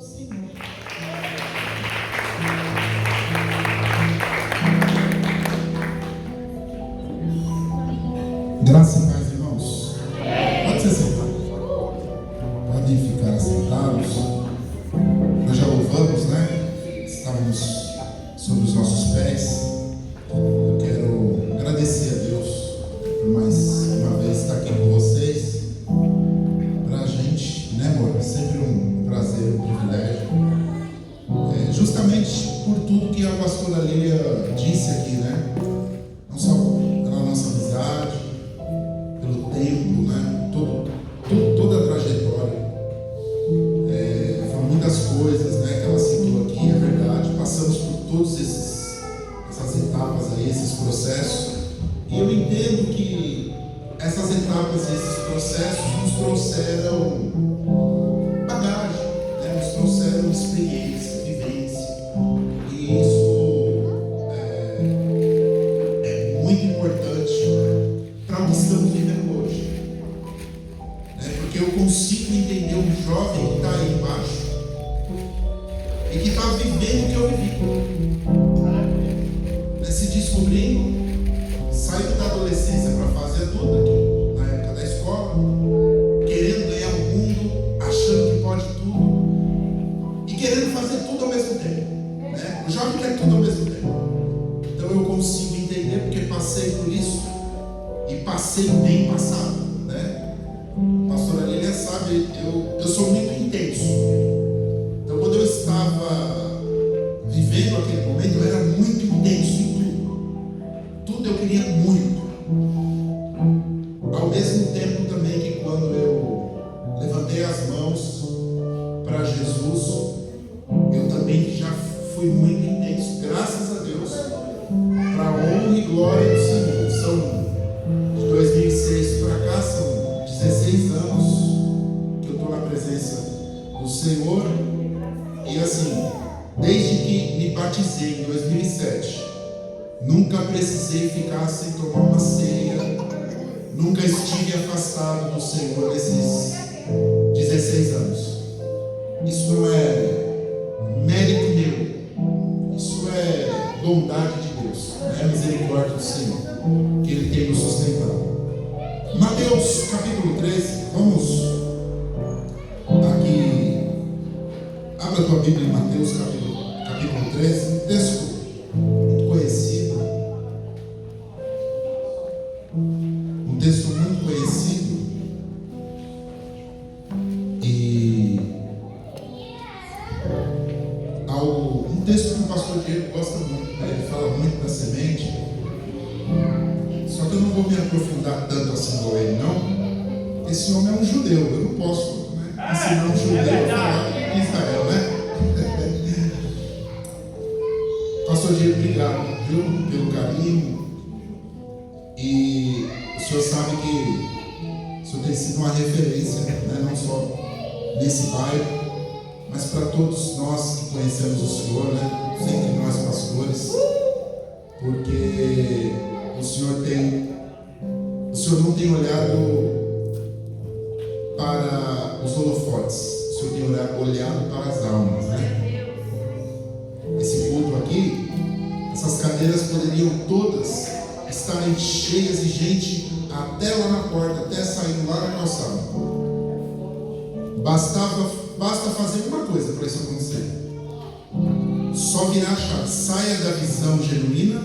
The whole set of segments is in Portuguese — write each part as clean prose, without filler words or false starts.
Senhor. Graça e paz, irmãos. Pode se sentar. Podem ficar sentados. Nós já louvamos, né? Estávamos sobre os nossos pés. Eu quero agradecer a Deus por mais uma vez estar aqui com vocês. Para a gente, né, amor? É sempre um prazer, um privilégio. Justamente por tudo que a pastora Lília disse aqui, né? Não só pela nossa amizade, pelo tempo, né? Toda a trajetória. Foram muitas coisas, né, que ela citou aqui, é verdade. Passamos por todas essas etapas aí, esses processos. E eu entendo que essas etapas e esses processos nos trouxeram bagagem, né? Nos trouxeram experiência, vivência. E isso é muito importante para o que estamos vivendo hoje, né? Porque eu consigo entender um jovem que está aí embaixo e que está vivendo o que eu vivi, né? Se descobrindo, saindo da adolescência para a fase adulta, aqui, na época da escola, querendo ganhar o mundo, achando que pode tudo e querendo fazer tudo ao mesmo tempo, né? O jovem quer tudo ao mesmo tempo. Então eu consigo entender, porque passei por isso e passei bem passado, né? A pastora Lília sabe, eu sou muito intenso. Então quando eu estava vivendo aquele momento, eu era muito intenso em tudo eu queria muito. Ao mesmo tempo também que quando eu levantei as mãos para Jesus, eu também já fui muito intenso, graças a Deus, para a honra e glória do Senhor. São de 2006 para cá, são 16 anos que eu estou na presença do Senhor. E assim, desde que me batizei em 2007, nunca precisei ficar sem tomar uma ceia, nunca estive afastado do Senhor nesses 16 anos. Isso não é mérito meu, isso é bondade de Deus, é a misericórdia do Senhor que Ele tem nos sustentado. Mateus capítulo 13, vamos aqui, abra a tua Bíblia em Mateus capítulo 13, um texto muito conhecido, um texto muito conhecido, e um texto que o pastor Diego gosta muito, né? Ele fala muito da semente, só que eu não vou me aprofundar tanto assim com ele, não. Esse homem é um judeu, eu não posso, né, ensinar um judeu a falar de Israel, né? Pastor Diego, obrigado, viu, pelo carinho. E o senhor sabe que o senhor tem sido uma referência, né, não só nesse bairro, mas para todos nós que conhecemos o Senhor, né, sempre nós pastores, porque o Senhor não tem olhado para os holofotes, o Senhor tem olhado para as almas, né? Esse culto aqui, essas cadeiras poderiam todas estarem cheias de gente até lá na porta, até saindo lá na calçada. Basta fazer uma coisa para isso acontecer: só virar a chave, saia da visão genuína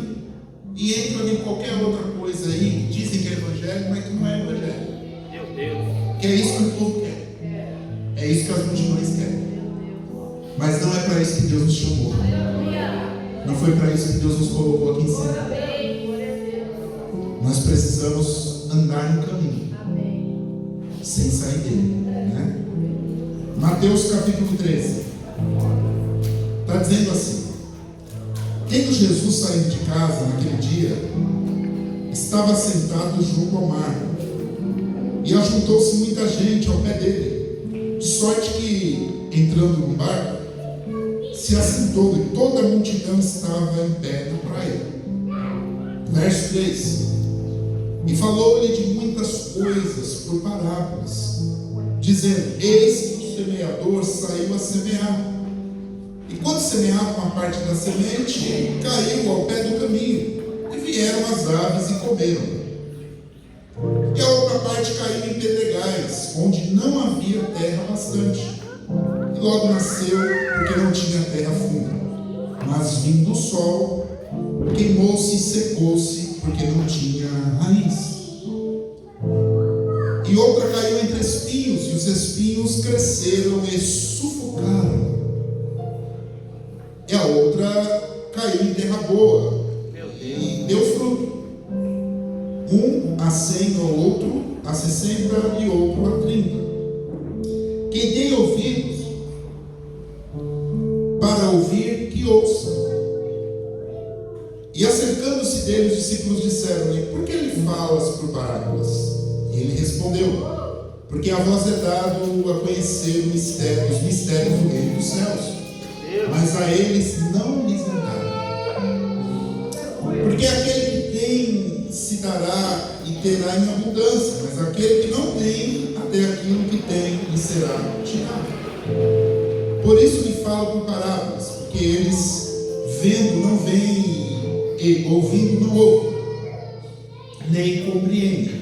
e entra em qualquer outra coisa aí que dizem que é evangelho, mas que não é evangelho. Meu Deus. Que é isso que o povo quer, é isso que as multidões querem, mas não é para isso que Deus nos chamou, não foi para isso que Deus nos colocou aqui em cima. Nós precisamos andar no caminho sem sair dele, né? Mateus capítulo 13 está dizendo assim: tendo Jesus saído de casa naquele dia, estava sentado junto ao mar, e ajuntou-se muita gente ao pé dele, de sorte que, entrando num barco, se assentou, e toda a multidão estava em pé na praia. Verso 3: e falou-lhe de muitas coisas por parábolas, dizendo: eis que semeador saiu a semear. E quando semeava uma parte da semente, caiu ao pé do caminho, e vieram as aves e comeram. E a outra parte caiu em pedregais, onde não havia terra bastante. E logo nasceu, porque não tinha terra funda. Mas vindo o sol, queimou-se e secou-se, porque não tinha raiz. E outra caiu entre espinhos, e os espinhos cresceram e sufocaram. E a outra caiu em terra boa, e deu fruto. Um a 100, ao outro a 60 e outro a 30. Quem tem ouvidos para ouvir, que ouça. E acercando-se dele, os discípulos disseram-lhe: por que ele falas por parábolas? E ele respondeu: porque a vós é dado a conhecer os mistérios do reino dos céus, mas a eles não lhes é dado. Porque aquele que tem se dará e terá em abundância, mas aquele que não tem, até aquilo que tem lhe será tirado. Por isso lhe falo por parábolas, porque eles vendo não veem, e ouvindo não ouvem, nem compreendem.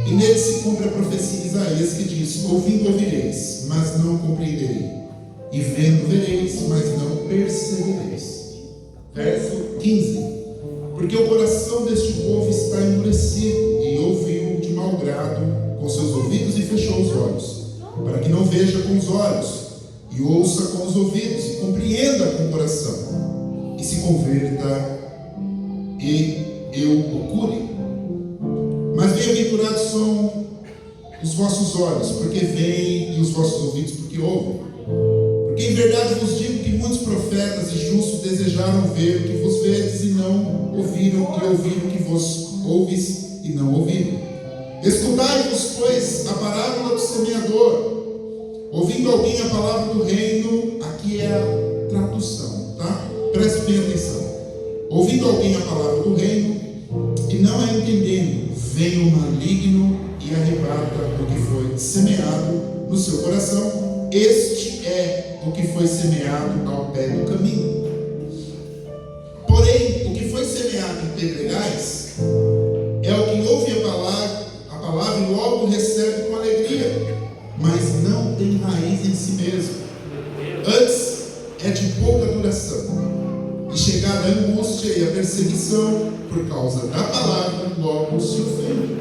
E nele se cumpre a profecia de Isaías, que diz: ouvindo ouvireis, mas não compreendereis, e vendo vereis, mas não percebereis. Verso 15. Porque o coração deste povo está endurecido, e ouviu de mau grado com seus ouvidos e fechou os olhos, para que não veja com os olhos, e ouça com os ouvidos, e compreenda com o coração, e se converta, e eu o cure. Mas bem-aventurados são os vossos olhos, porque veem, e os vossos ouvidos, porque ouvem. Porque em verdade vos digo que muitos profetas e justos desejaram ver o que vos vedes e não ouviram, e ouviram o que vos ouvis e não ouviram. Escutai-vos, pois, a parábola do semeador. Ouvindo alguém a palavra do reino, aqui é a tradução, tá? Preste bem atenção. Ouvindo alguém a palavra do reino, e não a entendendo, vem o maligno e arrebata o que foi semeado no seu coração. Este é o que foi semeado ao pé do caminho. Porém, o que foi semeado em pedregais é o que ouve a palavra e logo recebe com alegria, mas não tem raiz em si mesmo. Antes é de pouca duração, e chegada a angústia e a perseguição por causa da palavra, logo se ofende.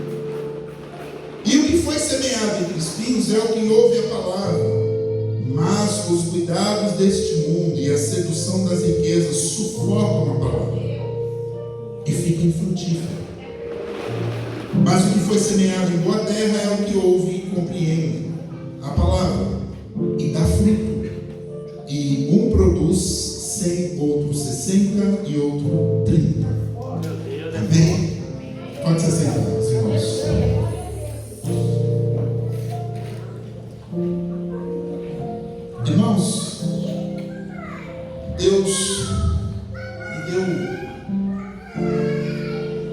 E o que foi semeado entre espinhos é o que ouve a palavra, mas os cuidados deste mundo e a sedução das riquezas sufocam a palavra e fica infrutífera. Mas o que foi semeado em boa terra é o que ouve e compreende a palavra e dá fruto. E um produz 100, outro 60 e outro 30. Amém? Pode se sentar, meus irmãos. Irmãos, Deus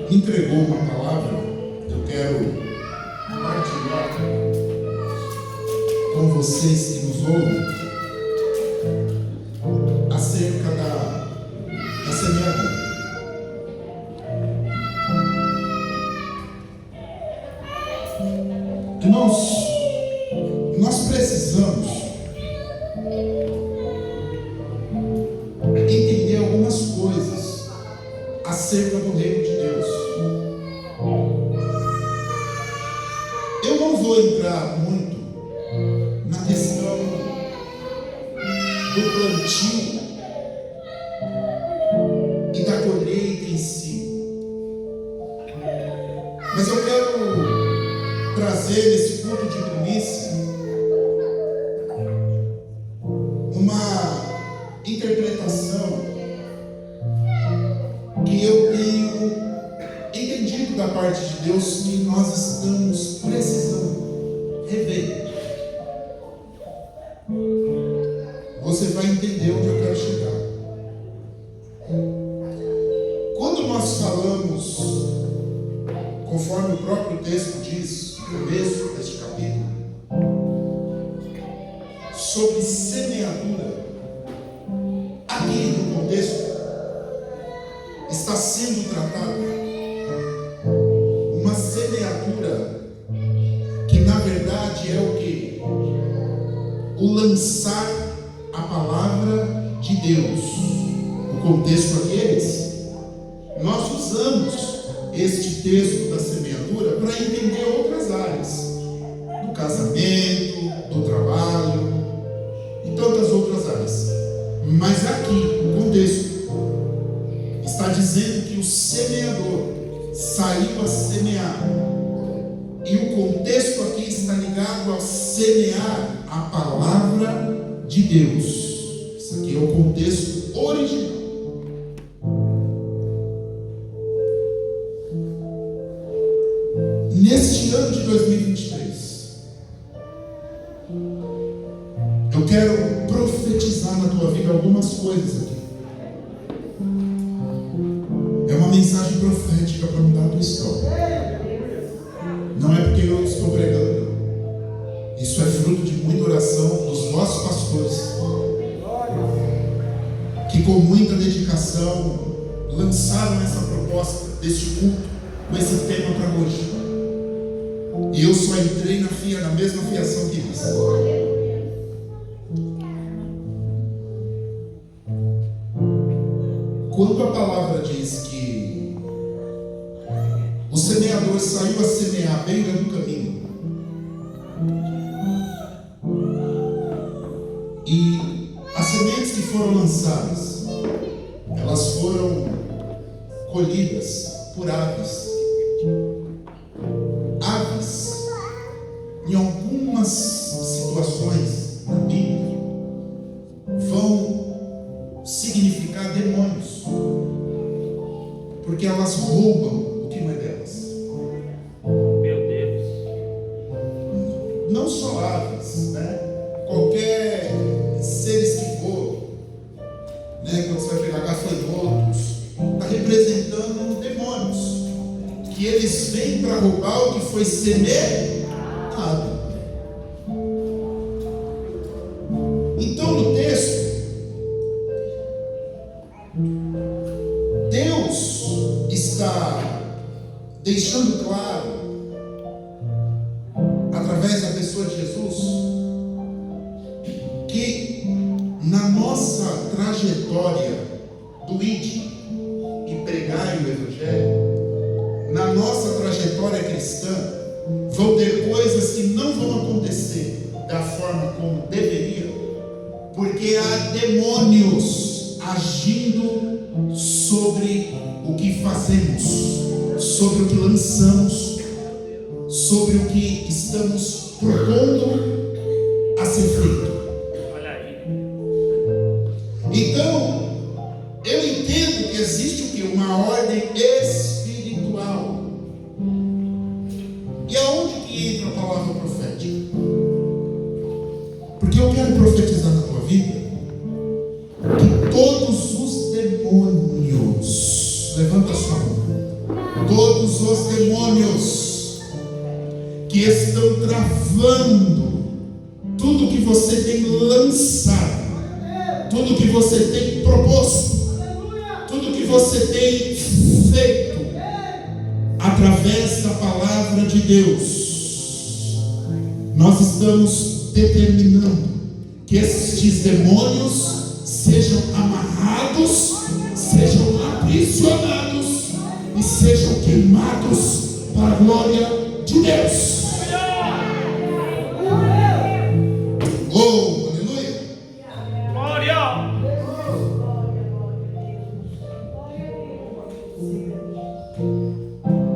entregou uma palavra. Eu quero compartilhar com vocês que nos ouvem acerca da semeadura. Irmãos, nós precisamos entender algumas coisas acerca do reino de Deus. Eu não vou entrar muito na questão do plantio e da colheita em si, mas eu quero trazer nesse culto de primícia uma interpretação que eu tenho entendido da parte de Deus que nós estamos precisando rever. Você vai entender onde eu quero chegar. Quando nós falamos, conforme o próprio texto diz, no começo deste capítulo, sobre semeadura, aqui no contexto, está sendo tratado uma semeadura que na verdade é o que? O lançar a palavra de Deus. O contexto aqui é esse. Nós usamos este texto da semeadura para entender outras áreas, do casamento, do trabalho e tantas outras áreas. Mas aqui, o contexto está dizendo que o semeador saiu a semear. E o contexto aqui está ligado ao semear a palavra de Deus. Isso aqui é o contexto original. Neste ano de 2023, eu quero profetizar na tua vida algumas coisas aqui. É uma mensagem profética para mudar a tua história. Não é porque eu estou pregando, não. Isso é fruto de muita oração dos nossos pastores, que com muita dedicação lançaram essa proposta deste culto com esse tema para hoje. E eu só entrei na mesma fiação que eles. Quando a palavra diz que o semeador saiu a semear à beira do caminho, e as sementes que foram lançadas, elas foram colhidas por aves. Aves, em algumas situações na Bíblia, vão significar demônios, porque elas roubam o que não é delas. Meu Deus. Não só aves, né? Qualquer seres que voam, né? Quando você vai pegar gafanhotos, está representando demônios, que eles vêm para roubar o que foi semeado. Então, no texto, Deus está deixando claro, através da pessoa de Jesus, que na nossa trajetória do id e pregar o Evangelho, na nossa trajetória cristã, vão ter coisas que não vão acontecer da forma como deveria, porque há demônios agindo sobre o que fazemos, sobre o que lançamos, sobre o que estamos propondo a ser feito. Olha aí. Então, eu entendo que existe o que? Uma ordem espiritual. E aonde que entra a palavra profética? Porque eu quero profetizar na tua vida que todos os demônios, levanta a sua mão, todos os demônios que estão travando tudo que você tem lançado, tudo que você tem proposto, tudo que você tem feito através da palavra de Deus, nós estamos determinando que estes demônios sejam amarrados, sejam aprisionados e sejam queimados para a glória de Deus. Oh, aleluia! Glória!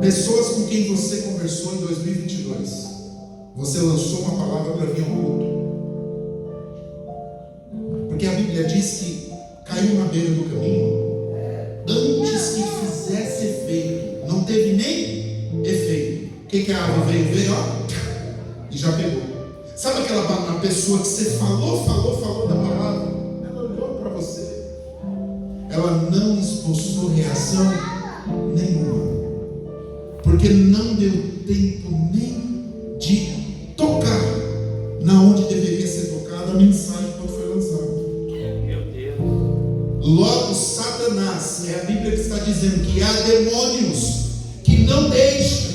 Pessoas com quem você conversou em 2022, você lançou uma palavra para vir ao culto, porque a Bíblia diz que caiu na beira do caminho antes que fizesse efeito, não teve nem efeito. O que a ave veio, ó, e já pegou. Sabe aquela pessoa que você falou da palavra, ela olhou para você, ela não esboçou reação nenhuma, porque não deu tempo nem de tocar na onde deveria ser tocada a mensagem Satanás, é a Bíblia que está dizendo que há demônios que não deixam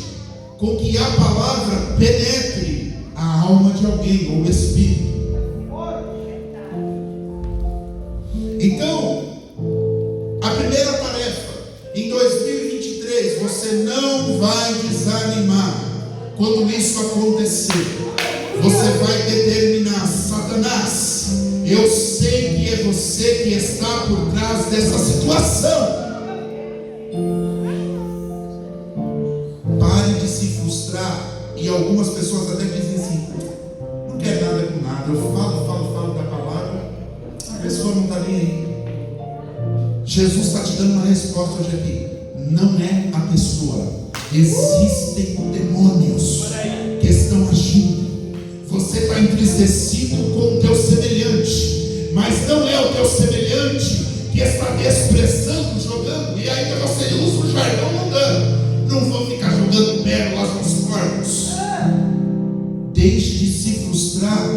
com que a palavra penetre a alma de alguém, ou o espírito. Então, a primeira tarefa, em 2023, você não vai desanimar quando isso acontecer. Você vai determinar: Satanás, eu sei que é você que está por trás dessa situação. Pare de se frustrar. E algumas pessoas até dizem assim: não quer nada com nada. Eu falo da palavra, a pessoa não está nem aí. Jesus está te dando uma resposta hoje aqui. Não é a pessoa. Existem demônios que estão agindo. Você está entristecido com o teu semelhante, mas não é o teu semelhante que está desprezando, jogando, e ainda você usa o jargão mundano. Não vou ficar jogando pérolas nos corpos. Deixe de se frustrar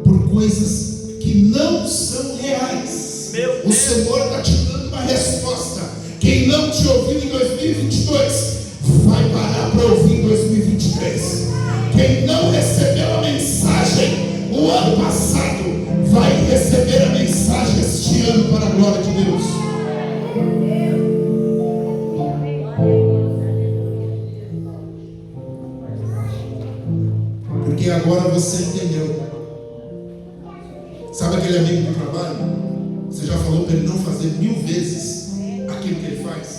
por coisas que não são reais. O Senhor está te dando uma resposta. Quem não te ouviu em 2022 vai parar para ouvir em 2023. Quem não recebeu a mensagem o ano passado vai receber a mensagem este ano, para a glória de Deus. Porque agora você entendeu. Sabe aquele amigo do trabalho? Você já falou para ele não fazer 1000 vezes aquilo que ele faz?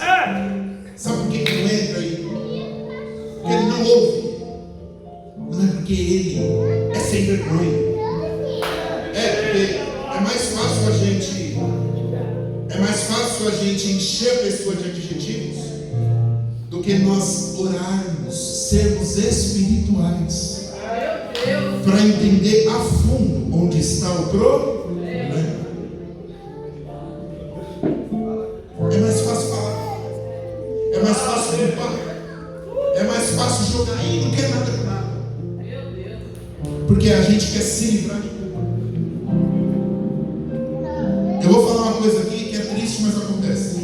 Sabe por que ele não entra aí? Porque ele não ouve. Não é porque ele é sem vergonha. Porque é mais fácil a gente encher a pessoa de adjetivos do que nós orarmos, sermos espirituais, para entender a fundo onde está o problema. É mais fácil falar, é mais fácil culpar, é mais fácil jogar aí, não quer nada com nada, porque a gente quer se livrar de culpa. Eu vou falar uma coisa aqui que é triste, mas acontece.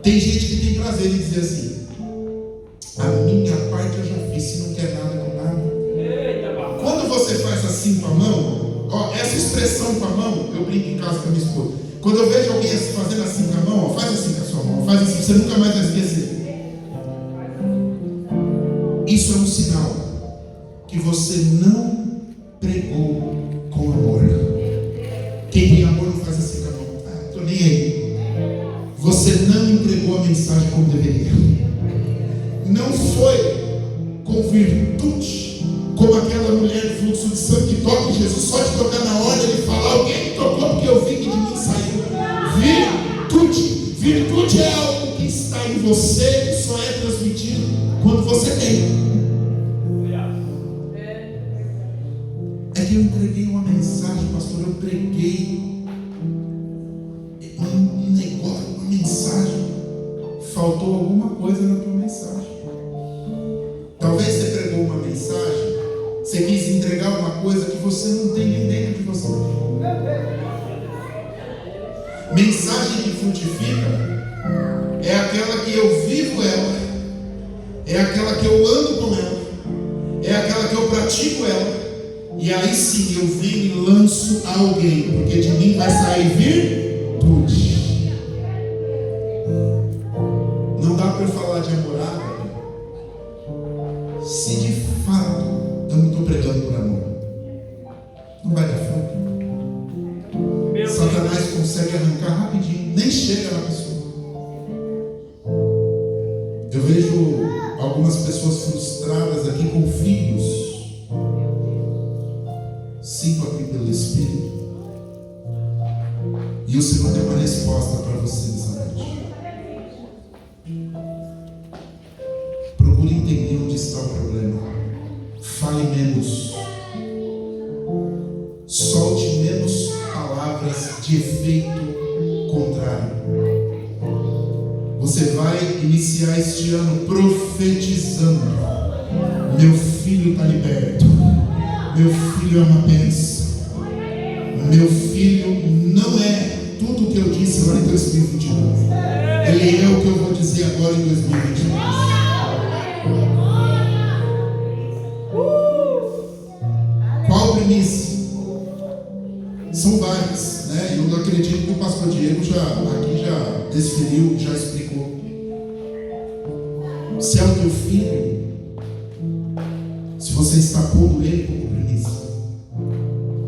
Tem gente que tem prazer em dizer assim: a minha parte eu já fiz, se não quer nada com nada. Quando você faz assim com a mão, essa expressão com a mão, eu brinco em casa com a minha esposa. Quando eu vejo alguém fazendo assim com a mão, faz assim com a sua mão, faz assim, você nunca mais vai esquecer. Isso é um sinal que você não pregou com amor. Quem tem amor não faz assim com a mão. Estou nem aí. Você não entregou a mensagem como deveria. Não foi com virtude, como aquela mulher do fluxo de sangue que toca em Jesus. Só de tocar na hora ele fala: alguém me tocou porque eu vi que de mim saiu virtude. Virtude é algo que está em você, que só é transmitido quando você tem. É que eu entreguei uma mensagem, pastor. Eu preguei um negócio, uma mensagem. Faltou alguma coisa na tua mensagem. Talvez você pregou uma mensagem, você quis entregar uma coisa que você não tem nem dentro de você. Mensagem que frutifica é aquela que eu vivo ela, é aquela que eu ando com ela, é aquela que eu pratico ela, e aí sim eu venho e lanço a alguém, porque de mim vai sair virtude. Não dá para eu falar de amorada se de fato eu não estou pregando por amor. Não vai dar fruto. Satanás consegue arrancar rapidinho, nem chega na pessoa. Eu vejo algumas pessoas frustradas aqui com filhos. Sinto aqui pelo Espírito. E o Senhor tem uma resposta para você nessa noite. Procure entender onde está o problema. Fale menos. Solte menos palavras de efeito contrário. Você vai iniciar este ano profetizando: meu filho está liberto, meu filho é uma bênção, meu filho não é tudo o que eu disse agora em 2022. Ele é o que eu vou dizer agora em 2022. Qual primícia? São várias, né? Eu acredito que o pastor Diego aqui já desferiu, já explicou. Se é o teu filho, se você está pondo ele como primícia,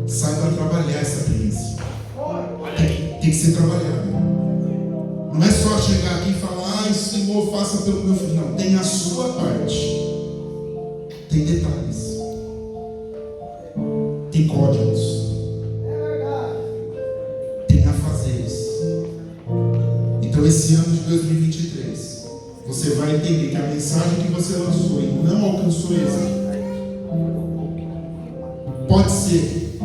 saiba trabalhar essa primícia. Tem que ser trabalhado. Não é só chegar aqui e falar, Senhor, faça pelo meu filho. Não, tem a sua parte. Tem detalhes. Tem códigos. Tem afazeres. Então esse ano de 2023, você vai entender que a mensagem que você lançou e não alcançou êxito, pode ser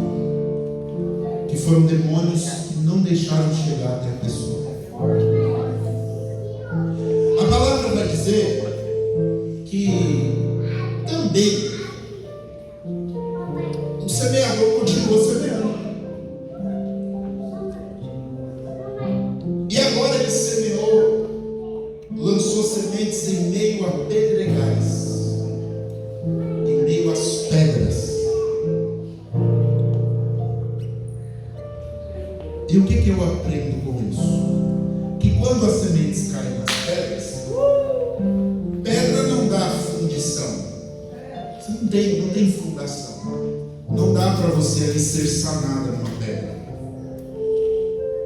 que foram demônios que não deixaram chegar até a pessoa. A palavra vai dizer que também o semeador continua semeando. E agora ele semeou, lançou sementes em meio a pedregais, em meio às pedras. E o que eu aprendo com isso? Que quando as sementes caem nas pedras, pedra não dá fundição. Você não tem fundação. Não dá para você alicerçar nada numa pedra.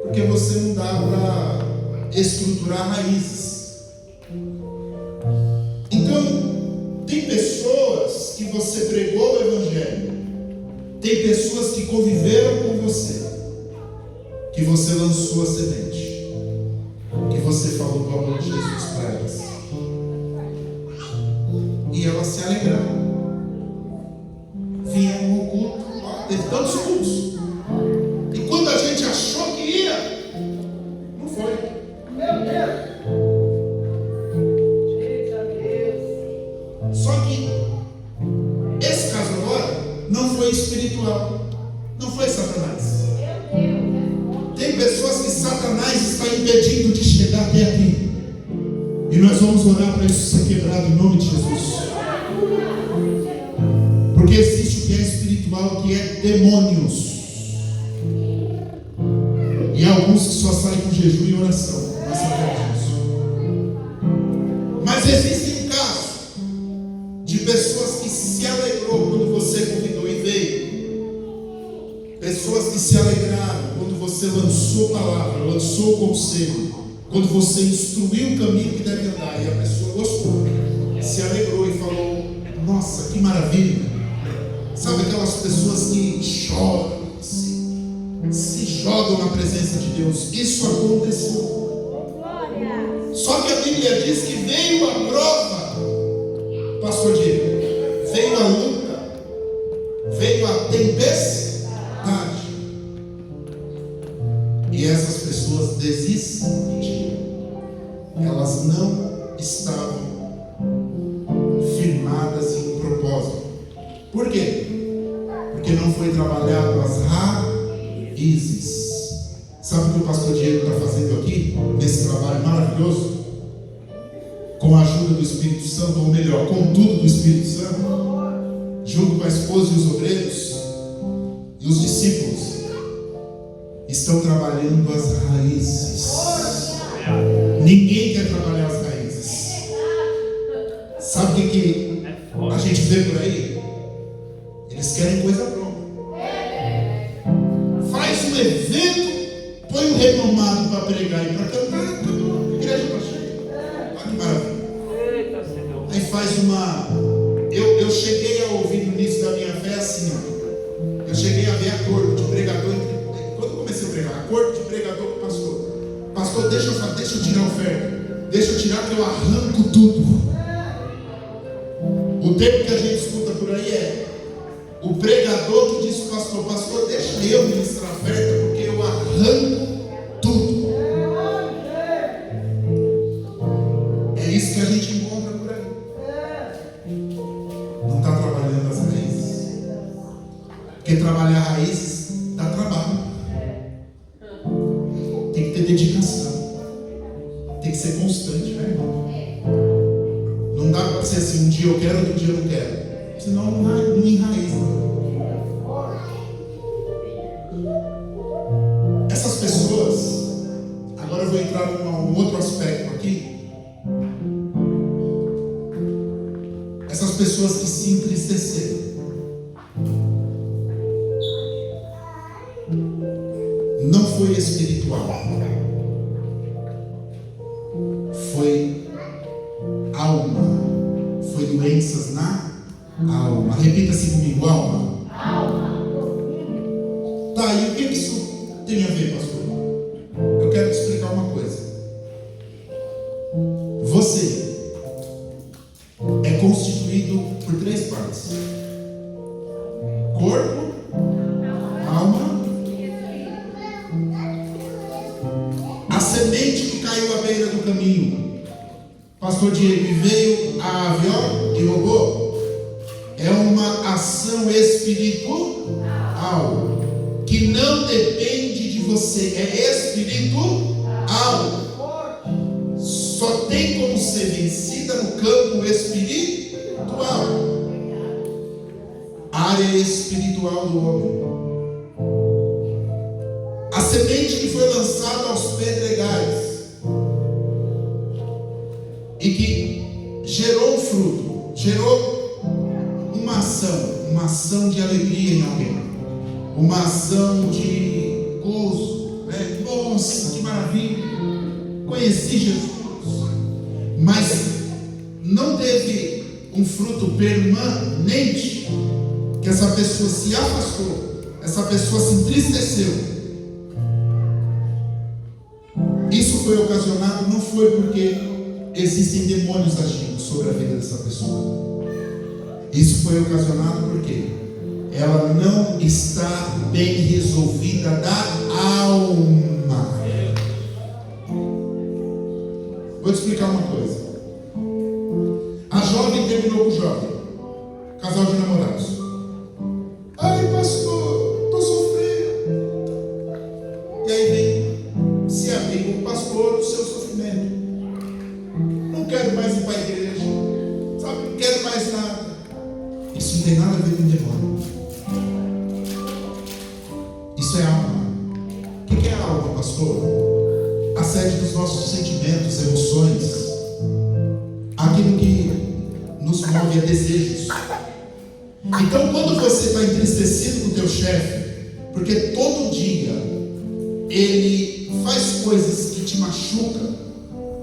Porque você não dá para estruturar raízes. Então, tem pessoas que você pregou o Evangelho. Tem pessoas que conviveram com você. Que você lançou a semente, que você falou do amor de Jesus para elas, e elas se alegraram. Vinham no culto, teve tantos cultos, e quando a gente achou que ia, não foi. Meu Deus! Só que esse caso agora não foi espiritual, não foi Satanás. Tem pessoas que Satanás está impedindo de chegar até aqui. E nós vamos orar para isso ser quebrado em nome de Jesus. Porque existe o que é espiritual, que é demônios. E há alguns que só saem com jejum e oração. Nós sabemos disso. Mas existe um caso de pessoas que se alegrou quando você convidou e veio. Pessoas que se alegraram quando você lançou palavra, lançou conselho, quando você instruiu o caminho que deve andar, e a pessoa gostou, se alegrou e falou: nossa, que maravilha. Sabe aquelas pessoas que choram, se jogam na presença de Deus? Isso aconteceu. Só que a Bíblia diz que veio a prova, pastor Diego, veio a luta, veio a tempestade. E essas pessoas desistiram. Elas não estavam firmadas em um propósito. Por quê? Porque não foi trabalhado as raízes. Sabe o que o pastor Diego está fazendo aqui? Nesse trabalho maravilhoso? Com a ajuda do Espírito Santo, ou melhor, com tudo do Espírito Santo, junto com a esposa e os obreiros e os discípulos, estão trabalhando as raízes. Ninguém quer trabalhar as raízes. Sabe o que a gente vê por aí? Eles querem coisa pronta. Faz um evento, põe um renomado para pregar e para cantar, acabou. Igreja para cheia. Olha que maravilha. Aí faz uma. Eu cheguei a ouvir no início da minha fé assim, ó. Eu cheguei a ver acordo de pregador. Quando comecei a pregar, acordo de pregador com o pastor. Pastor, deixa eu tirar a oferta. Deixa eu tirar que eu arranco tudo. O termo que a gente escuta por aí é o pregador que diz para o pastor: pastor, deixa eu ministrar a oferta, porque eu arranco tudo. É isso que a gente encontra por aí. Não está trabalhando as raízes. Porque trabalhar raízes dá trabalho. que ser constante, né, irmão? Não dá para ser assim, um dia eu quero, outro dia eu não quero. Senão não enraiza. Essas pessoas, agora eu vou entrar num outro aspecto aqui. Essas pessoas que se entristeceram, não foi espiritual, foi alma, foi doenças na alma. Repita assim comigo: alma. Tá, e o que isso tem a ver, pastor? Eu quero te explicar uma coisa. Você é constituído por 3 partes: corpo, alma. A semente que caiu à beira do caminho, pastor Diego, e veio a avião e roubou, é uma ação espiritual que não depende de você, é espiritual. Só tem como ser vencida no campo espiritual, área espiritual do homem. A semente que foi lançada aos pedregais e que gerou um fruto, gerou uma ação de alegria em alguém, uma ação de gozo, né? Nossa, que maravilha, conheci Jesus. Mas não teve um fruto permanente, que essa pessoa se afastou, essa pessoa se entristeceu. Isso foi ocasionado, não foi porque existem demônios agindo sobre a vida dessa pessoa. Isso foi ocasionado porque ela não está bem resolvida da alma. Vou te explicar uma coisa. A jovem terminou com o jovem, casal de namorados. Ai, pastor, estou sofrendo. E aí vem se abrir com o pastor do seu sofrimento. Não quero mais ir para a igreja, sabe? Não quero mais nada. Isso não tem nada a ver com demônio. Isso é alma. O que é alma, pastor? A sede dos nossos sentimentos, emoções, aquilo que nos move a desejos. Então, quando você está entristecido com o teu chefe, porque todo dia ele faz coisas que te machucam,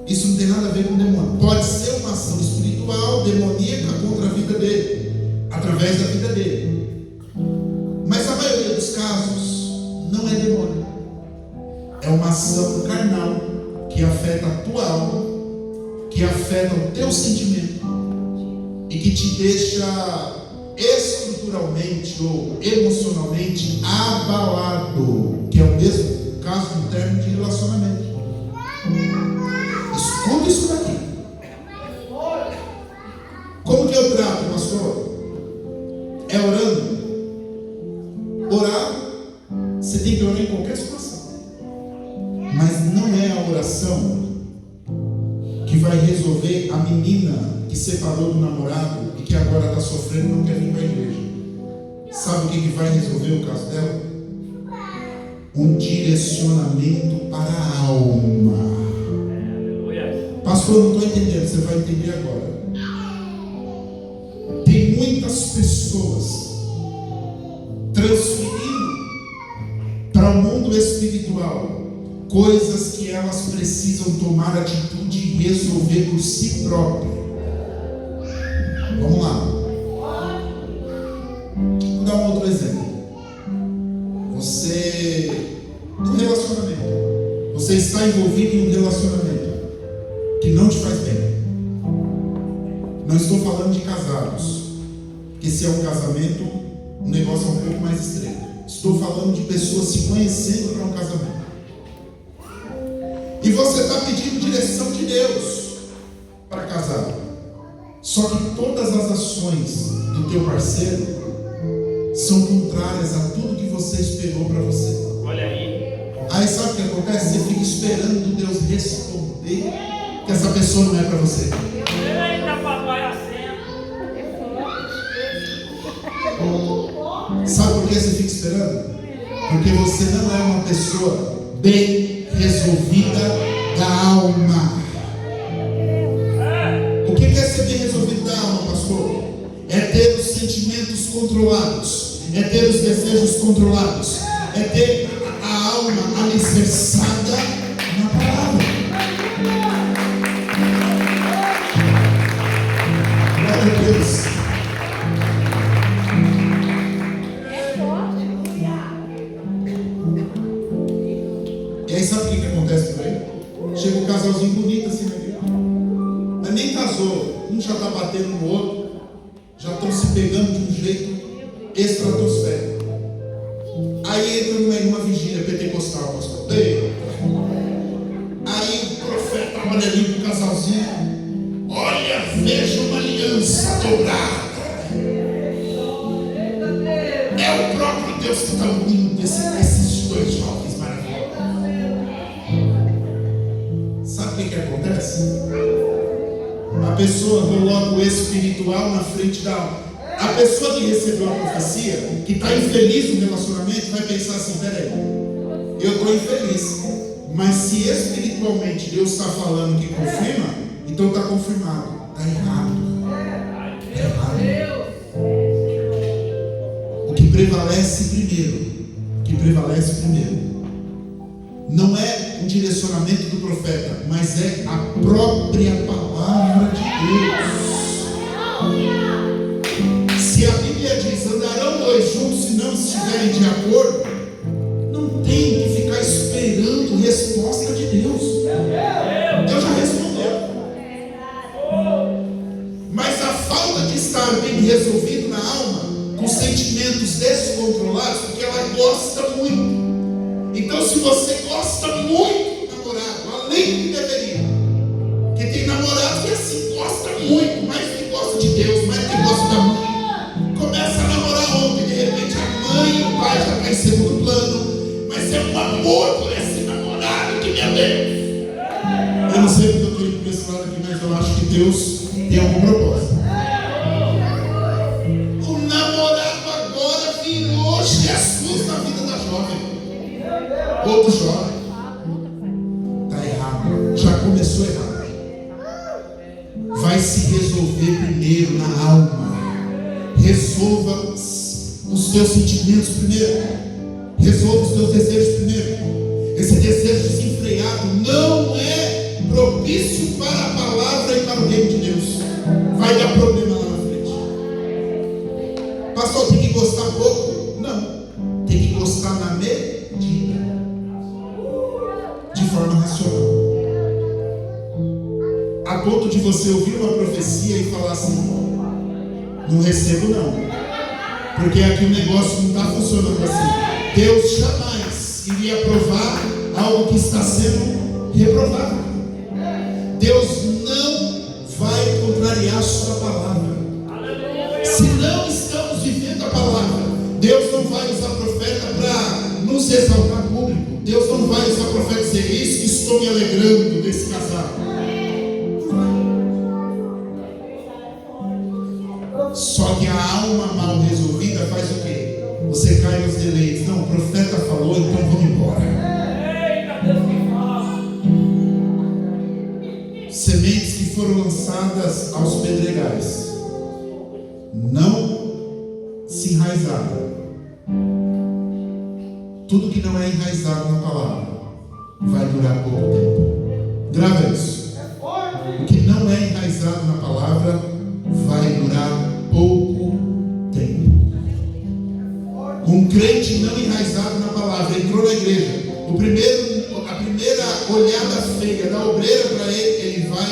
isso não tem nada a ver com o demônio. Pode ser uma ação espiritual, demoníaca contra a vida dele, através da vida dele. Mas a maioria dos casos não é demônio. É uma ação carnal que afeta a tua alma, que afeta o teu sentimento e que te deixa estruturalmente ou emocionalmente abalado, que é o mesmo caso do término de relacionamento. Escuta isso daqui. Como que eu trato, pastor? É orando. Orar, você tem que orar em qualquer situação. Mas não é a oração que vai resolver a menina que separou do namorado e que agora está sofrendo e não quer vir para a igreja. Sabe o que vai resolver o caso dela? Um direcionamento para a alma. Pastor, não estou entendendo, você vai entender agora. Tem muitas pessoas transferindo para o mundo espiritual coisas que elas precisam tomar atitude e resolver por si próprias. Vamos lá. Vou dar um outro exemplo. Você, no relacionamento, você está envolvido em um relacionamento que não te faz bem. Não estou falando de casados, porque se é um casamento, o negócio é um pouco mais estreito. Estou falando de pessoas se conhecendo para um casamento. E você está pedindo direção de Deus para casar. Só que todas as ações do teu parceiro são contrárias a tudo que você esperou para você. Olha aí. Aí sabe o que acontece? Você fica esperando Deus responder que essa pessoa não é para você. Eita, papai, acena. Sabe por que você fica esperando? Porque você não é uma pessoa bem resolvida da alma. O que é ser bem resolvido da alma, pastor? É ter os sentimentos controlados, é ter os desejos controlados, é ter a alma alicerçada na palavra. Glória a Deus. E aí sabe o que acontece por aí? Chega um casalzinho bonito assim na igreja, mas nem casou, um já está batendo no outro, já estão se pegando de um jeito estratosférico. Aí entra numa vigília pentecostal, pastor. Aí o profeta olha ali pro casalzinho, olha, veja uma aliança dobrada. É o próprio Deus que está unindo esses dois jovens maravilhosos. Sabe o que acontece? A pessoa coloca o espiritual na frente da alma. A pessoa que recebeu a profecia, que está infeliz no relacionamento, vai pensar assim: peraí, eu estou infeliz, mas se espiritualmente Deus está falando que confirma, então está confirmado. Está errado. Está errado. O que prevalece primeiro, não é um direcionamento do profeta, mas é a própria palavra de Deus. Se a Bíblia diz: andarão dois juntos se não estiverem de acordo, não tem que ficar esperando resposta de Deus. Deus já respondeu. Mas a falta de estar bem resolvido na alma, com sentimentos descontrolados, porque ela gosta muito. Então, se você gosta muito do namorado, além do que deveria, que tem namorado que assim gosta muito, mais que gosta de Deus, mais que gosta da mãe, começa a namorar ontem, de repente a mãe e o pai já estão em segundo plano, mas é um amor por esse namorado que, meu Deus, eu não sei porque eu estou indo para esse lado aqui, mas eu acho que Deus tem algum propósito. O namorado agora virou Jesus na vida da jovem. Outro jovem. Está errado. Já começou errado. Vai se resolver primeiro na alma. Resolva os teus sentimentos primeiro. Resolva os teus desejos primeiro. Esse desejo desenfreado não é propício para a palavra e para o reino de Deus. Vai dar problema lá na frente. Pastor, tem que gostar pouco? Não. Tem que gostar na medida. De forma racional. A ponto de você ouvir uma profecia e falar assim: não recebo não, porque aqui o negócio não está funcionando assim. Deus jamais iria aprovar algo que está sendo reprovado. Deus não vai contrariar a sua palavra. Se não estamos vivendo a palavra, Deus não vai usar profeta para nos exaltar público. Deus não vai usar profeta e dizer: isso que estou me alegrando desse casal. Só que a alma mal resolvida faz o quê? Você cai nos deleites. Não, o profeta falou, então vamos embora. Eita, Deus que fala. Sementes que foram lançadas aos pedregais não se enraizaram. Tudo que não é enraizado na palavra vai durar pouco tempo. Grava isso. O que não é enraizado na palavra vai durar pouco tempo. Um crente não enraizado na palavra entrou na igreja. A primeira olhada feia da obreira para ele vai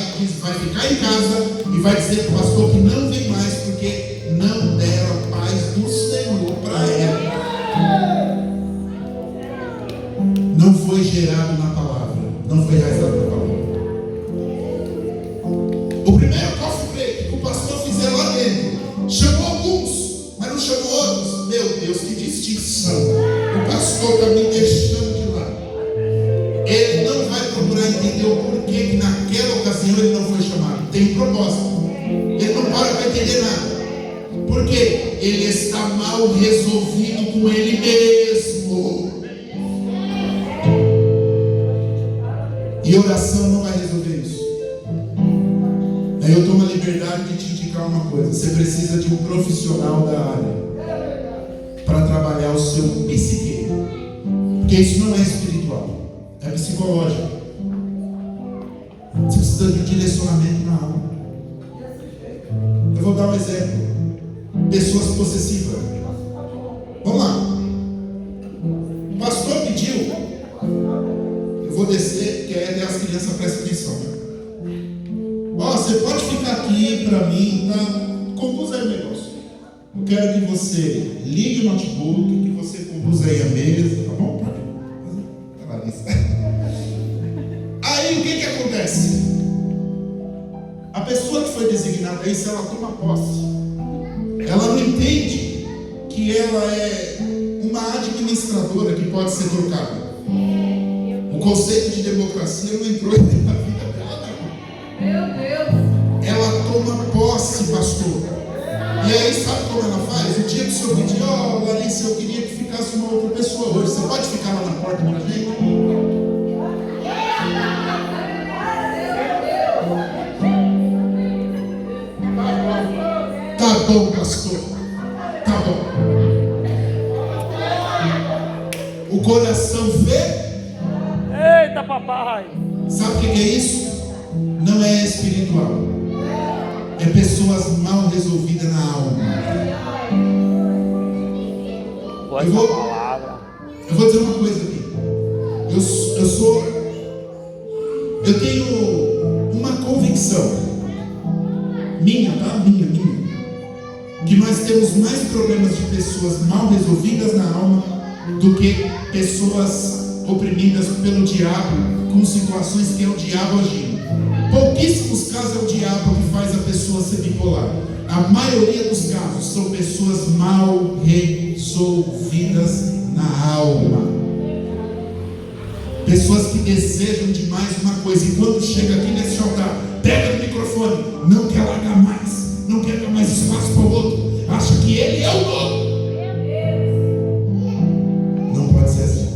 ficar em casa e vai dizer para o pastor que não vem mais porque não deram a paz do Senhor para ele. Não foi gerado na palavra, não foi enraizado na palavra. O primeiro coffee break que o pastor fizer lá dentro, chamou alguns, mas não chamou outros. Meu Deus, que distinção! O pastor está me deixando de lado. entender o porquê que naquela ocasião ele não foi chamado. Tem um propósito. Ele não para entender nada. Por quê? Ele está mal resolvido com ele mesmo. E oração não vai resolver isso. Aí eu tomo a liberdade de te indicar uma coisa. Você precisa de um profissional da área para trabalhar o seu psique. Porque isso não é espiritual, é psicológico. Você precisa de um direcionamento na alma. Eu vou dar um exemplo. Pessoas possessivas. Vamos lá. O pastor pediu. Eu vou descer, porque aí as crianças prestam atenção. Ó, você pode ficar aqui para mim, tá? Conduz aí o negócio. Eu quero que você ligue o notebook, que você conduza aí a mesa, tá bom? Aí o que acontece? A pessoa que foi designada a isso, ela toma posse. Ela não entende que ela é uma administradora que pode ser trocada. O conceito de democracia não entrou na vida dela, não. Meu Deus! Ela toma posse, pastor. E aí, sabe como ela faz? O dia que o senhor pedir, ó, Larissa, eu queria que ficasse uma outra pessoa hoje. Você pode ficar lá na porta pra gente? Tá bom, pastor. Tá bom. O coração vê. Eita, papai. Sabe o que é isso? Não é espiritual. É pessoas mal resolvidas na alma. Eu vou dizer uma coisa aqui. Eu tenho uma convicção minha, tá? Minha, que nós temos mais problemas de pessoas mal resolvidas na alma do que pessoas oprimidas pelo diabo, com situações que é o diabo agindo. Pouquíssimos casos é o diabo que faz a pessoa ser bipolar. A maioria dos casos são pessoas mal resolvidas na alma. Pessoas que desejam demais uma coisa e quando chega aqui nesse altar, pega o microfone, não quer largar mais, não quer dar mais espaço para o outro, acha que ele é o dono. Não pode ser assim.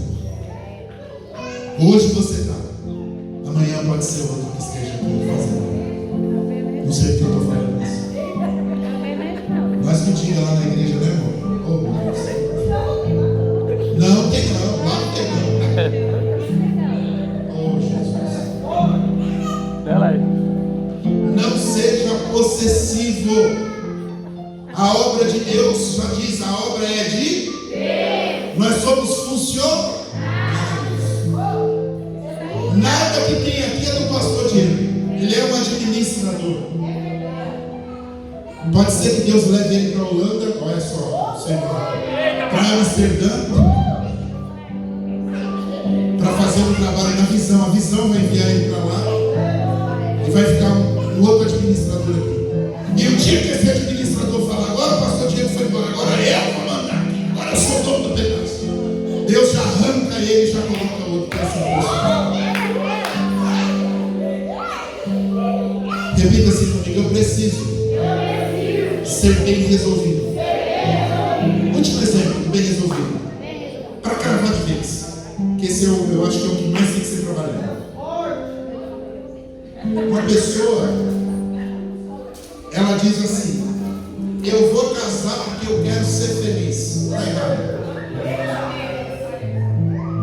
Hoje você está, amanhã pode ser outro que esteja aqui fazendo. Não sei o que eu estou falando isso. Mas que diga lá na igreja, né, amor? Oh, meu Deus. Não tem não, lá não tem não. Oh, Jesus. Não seja possessivo. A obra de Deus, já diz, a obra é de Deus. Nós somos funcionários. Nada que tem aqui é do pastor Diego. Ele é um administrador. Pode ser que Deus leve ele para a Holanda, olha só, para Amsterdã, para fazer um trabalho na visão. A visão vai enviar ele para lá e vai ficar um outro administrador aqui. E o dia que esse administrador falar, agora o pastor Diego foi embora, agora eu vou mandar aqui, agora eu sou dono do pedaço. Deus já arranca ele e já coloca outro para essa pessoa. Repita assim comigo, eu preciso ser bem resolvido. Último exemplo, bem resolvido. Para cravar de vez. Que esse eu acho que é o que mais tem que ser trabalhado. Uma pessoa, ela diz assim: eu vou casar porque eu quero ser feliz. Está errado.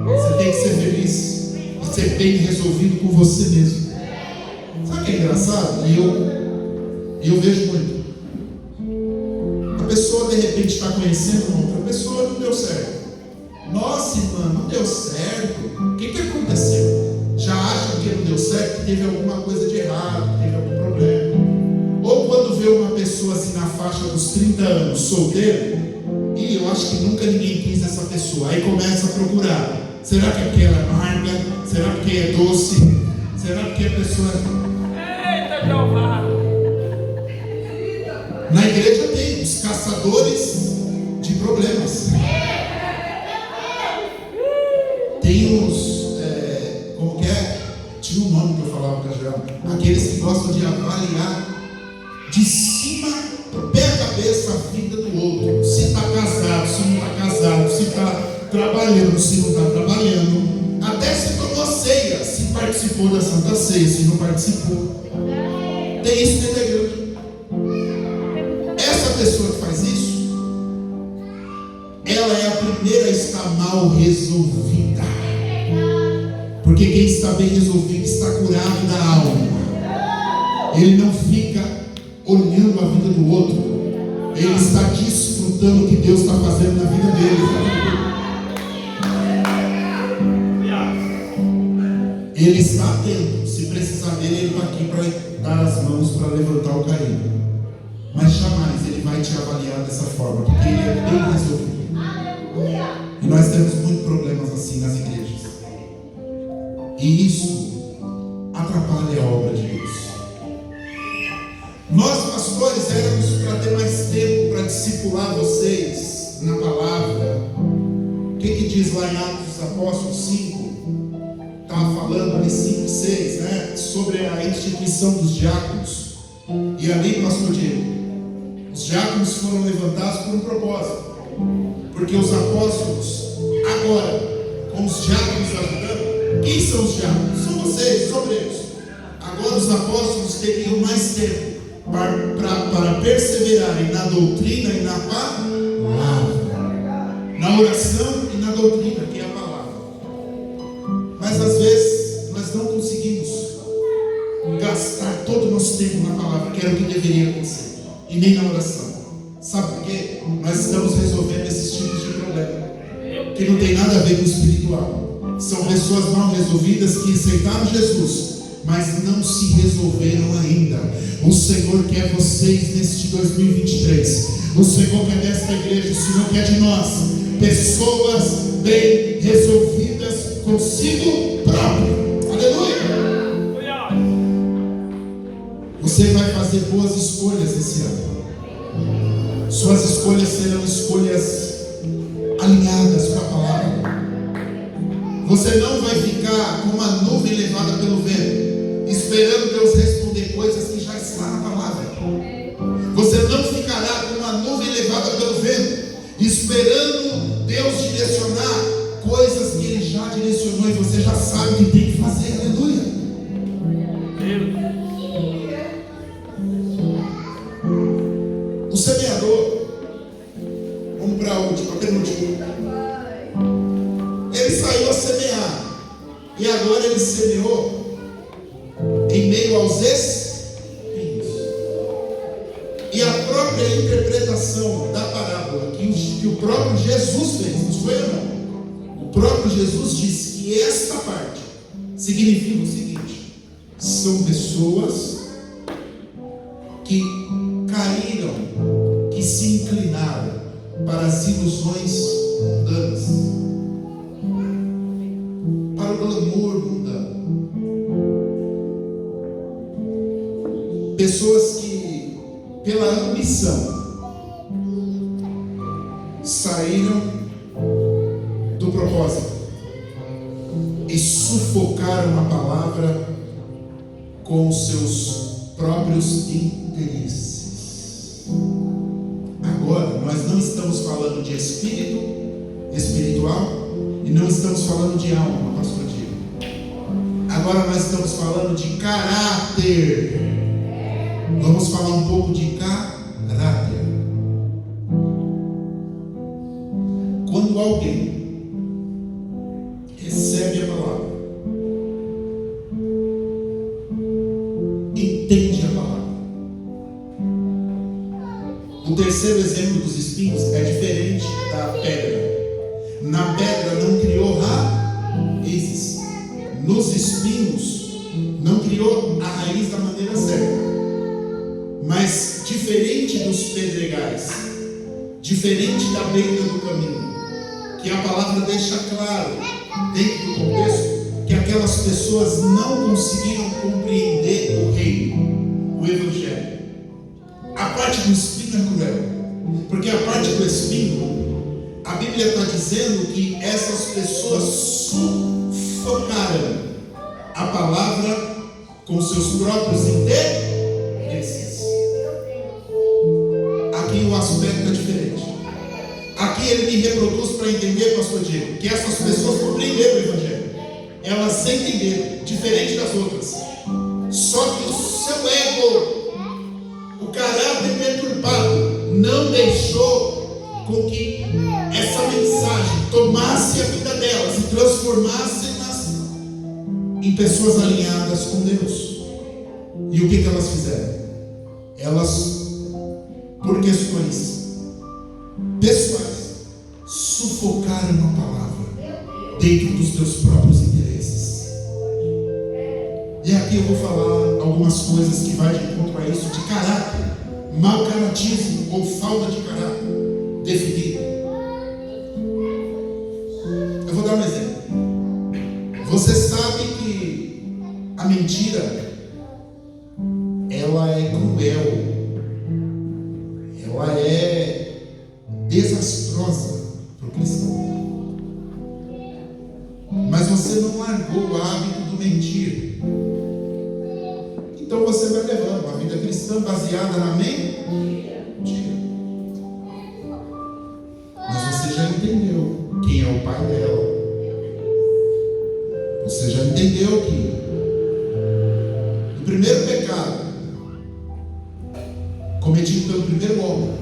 Você tem que ser feliz e ser bem resolvido com você mesmo. Sabe o que é engraçado? E eu vejo muito. A pessoa de repente está conhecendo uma outra pessoa e não deu certo. Nossa, irmã, não deu certo. O que aconteceu? Já acha que não deu certo, que teve alguma coisa de errado, que teve algum problema. Ou quando vê uma pessoa assim na faixa dos 30 anos, solteiro, e eu acho que nunca ninguém quis essa pessoa. Aí começa a procurar. Será que é porque ela é amarga? Será porque é doce? Será porque a pessoa Eita, Jeová! Na igreja tem os caçadores de problemas. Tem os, como que é? Tinha um nome falava com a Joana, aqueles que gostam de avaliar de cima, pé a cabeça, a vida do outro. Se está casado, se não está casado, se está trabalhando, se não está trabalhando. Até se tomou ceia, se participou da Santa Ceia, se não participou. Tem isso dentro da igreja. Essa pessoa que faz isso, ela é a primeira a estar mal resolvida. Porque quem está bem resolvido está curado da alma. Ele não fica olhando a vida do outro. Ele está desfrutando o que Deus está fazendo na vida dele. Ele está atento. Se precisar dele, ele está aqui para dar as mãos, para levantar o caído. Mas jamais ele vai te avaliar dessa forma, porque ele é bem resolvido. E nós temos muitos problemas assim nas igrejas. E isso atrapalha a obra de Deus. Nós, pastores, éramos para ter mais tempo para discipular vocês na palavra. O que diz lá em Atos dos Apóstolos 5? Estava falando ali 5, 6, né? Sobre a instituição dos diáconos. E ali, pastor Diego, os diáconos foram levantados por um propósito. Porque os apóstolos, agora, com os diáconos ajudando, quem são os diáconos? São vocês, os obreiros. Agora os apóstolos teriam mais tempo para perseverarem na doutrina e na palavra, na oração e na doutrina, que é a palavra. Mas às vezes nós não conseguimos gastar todo o nosso tempo na palavra, que era o que deveria acontecer, e nem na oração. Sabe por quê? Nós estamos resolvendo esses tipos de problema que não tem nada a ver com o espiritual. São pessoas mal resolvidas que aceitaram Jesus, mas não se resolveram ainda. O Senhor quer vocês neste 2023. O Senhor quer desta igreja, o Senhor quer de nós pessoas bem resolvidas consigo próprio. Aleluia! Você vai fazer boas escolhas esse ano. Suas escolhas serão escolhas alinhadas com a palavra. Você não vai ficar com uma nuvem levada pelo vento, esperando Deus responder coisas que já estão na palavra. Você não ficará com uma nuvem levada pelo vento, esperando Deus direcionar coisas que Ele já direcionou e você já sabe o que tem que fazer. Aleluia! O semeador, vamos para a última, penúltima. Ele saiu a semear, e agora ele semeou em meio aos espinhos. E a própria interpretação da parábola que o próprio Jesus fez, não foi eu não. O próprio Jesus disse que esta parte significa o seguinte: são pessoas que caíram, que se inclinaram para as ilusões mundanas, para o glamour mundano. Pessoas que, pela ambição, saíram do propósito e sufocaram a palavra com os seus próprios interesses. Agora, nós não estamos falando de espírito, espiritual, e não estamos falando de alma, pastor Diego. Agora nós estamos falando de caráter. Vamos falar um pouco de caráter. Quando alguém recebe a palavra, entende a palavra. O terceiro exemplo dos espinhos é diferente da pedra. Na pedra não criou raízes. Nos espinhos não criou a raiz da maneira certa. Mas diferente dos pedregais, diferente da beira do caminho, que a palavra deixa claro, dentro do contexto, que aquelas pessoas não conseguiram compreender o reino, o evangelho. A parte do espinho é cruel, porque a parte do espinho, a Bíblia está dizendo que essas pessoas sufocaram a palavra com seus próprios interesses. Aqui o aspecto é diferente. Aqui ele me reproduz para entender, pastor Diego, que essas pessoas compreenderam o Evangelho. Elas entenderam, diferente das outras. Só que o seu ego, o caráter perturbado, não deixou com que essa mensagem tomasse a vida delas e transformasse em pessoas alinhadas com Deus. E o que elas fizeram? Elas, por questões pessoais, sufocaram a palavra dentro dos seus próprios interesses. E aqui eu vou falar algumas coisas que vai de encontro a isso, de caráter, mau caratismo ou falta de caráter definido. Eu vou dar um exemplo. Você sabe que a mentira, ela é cruel, ela é desastrosa para o cristão. Mas você não largou o hábito do mentir. Então você vai levando uma vida cristã baseada na mentira. Mas você já entendeu quem é o pai dela. Você já entendeu que o primeiro pecado cometido pelo primeiro homem,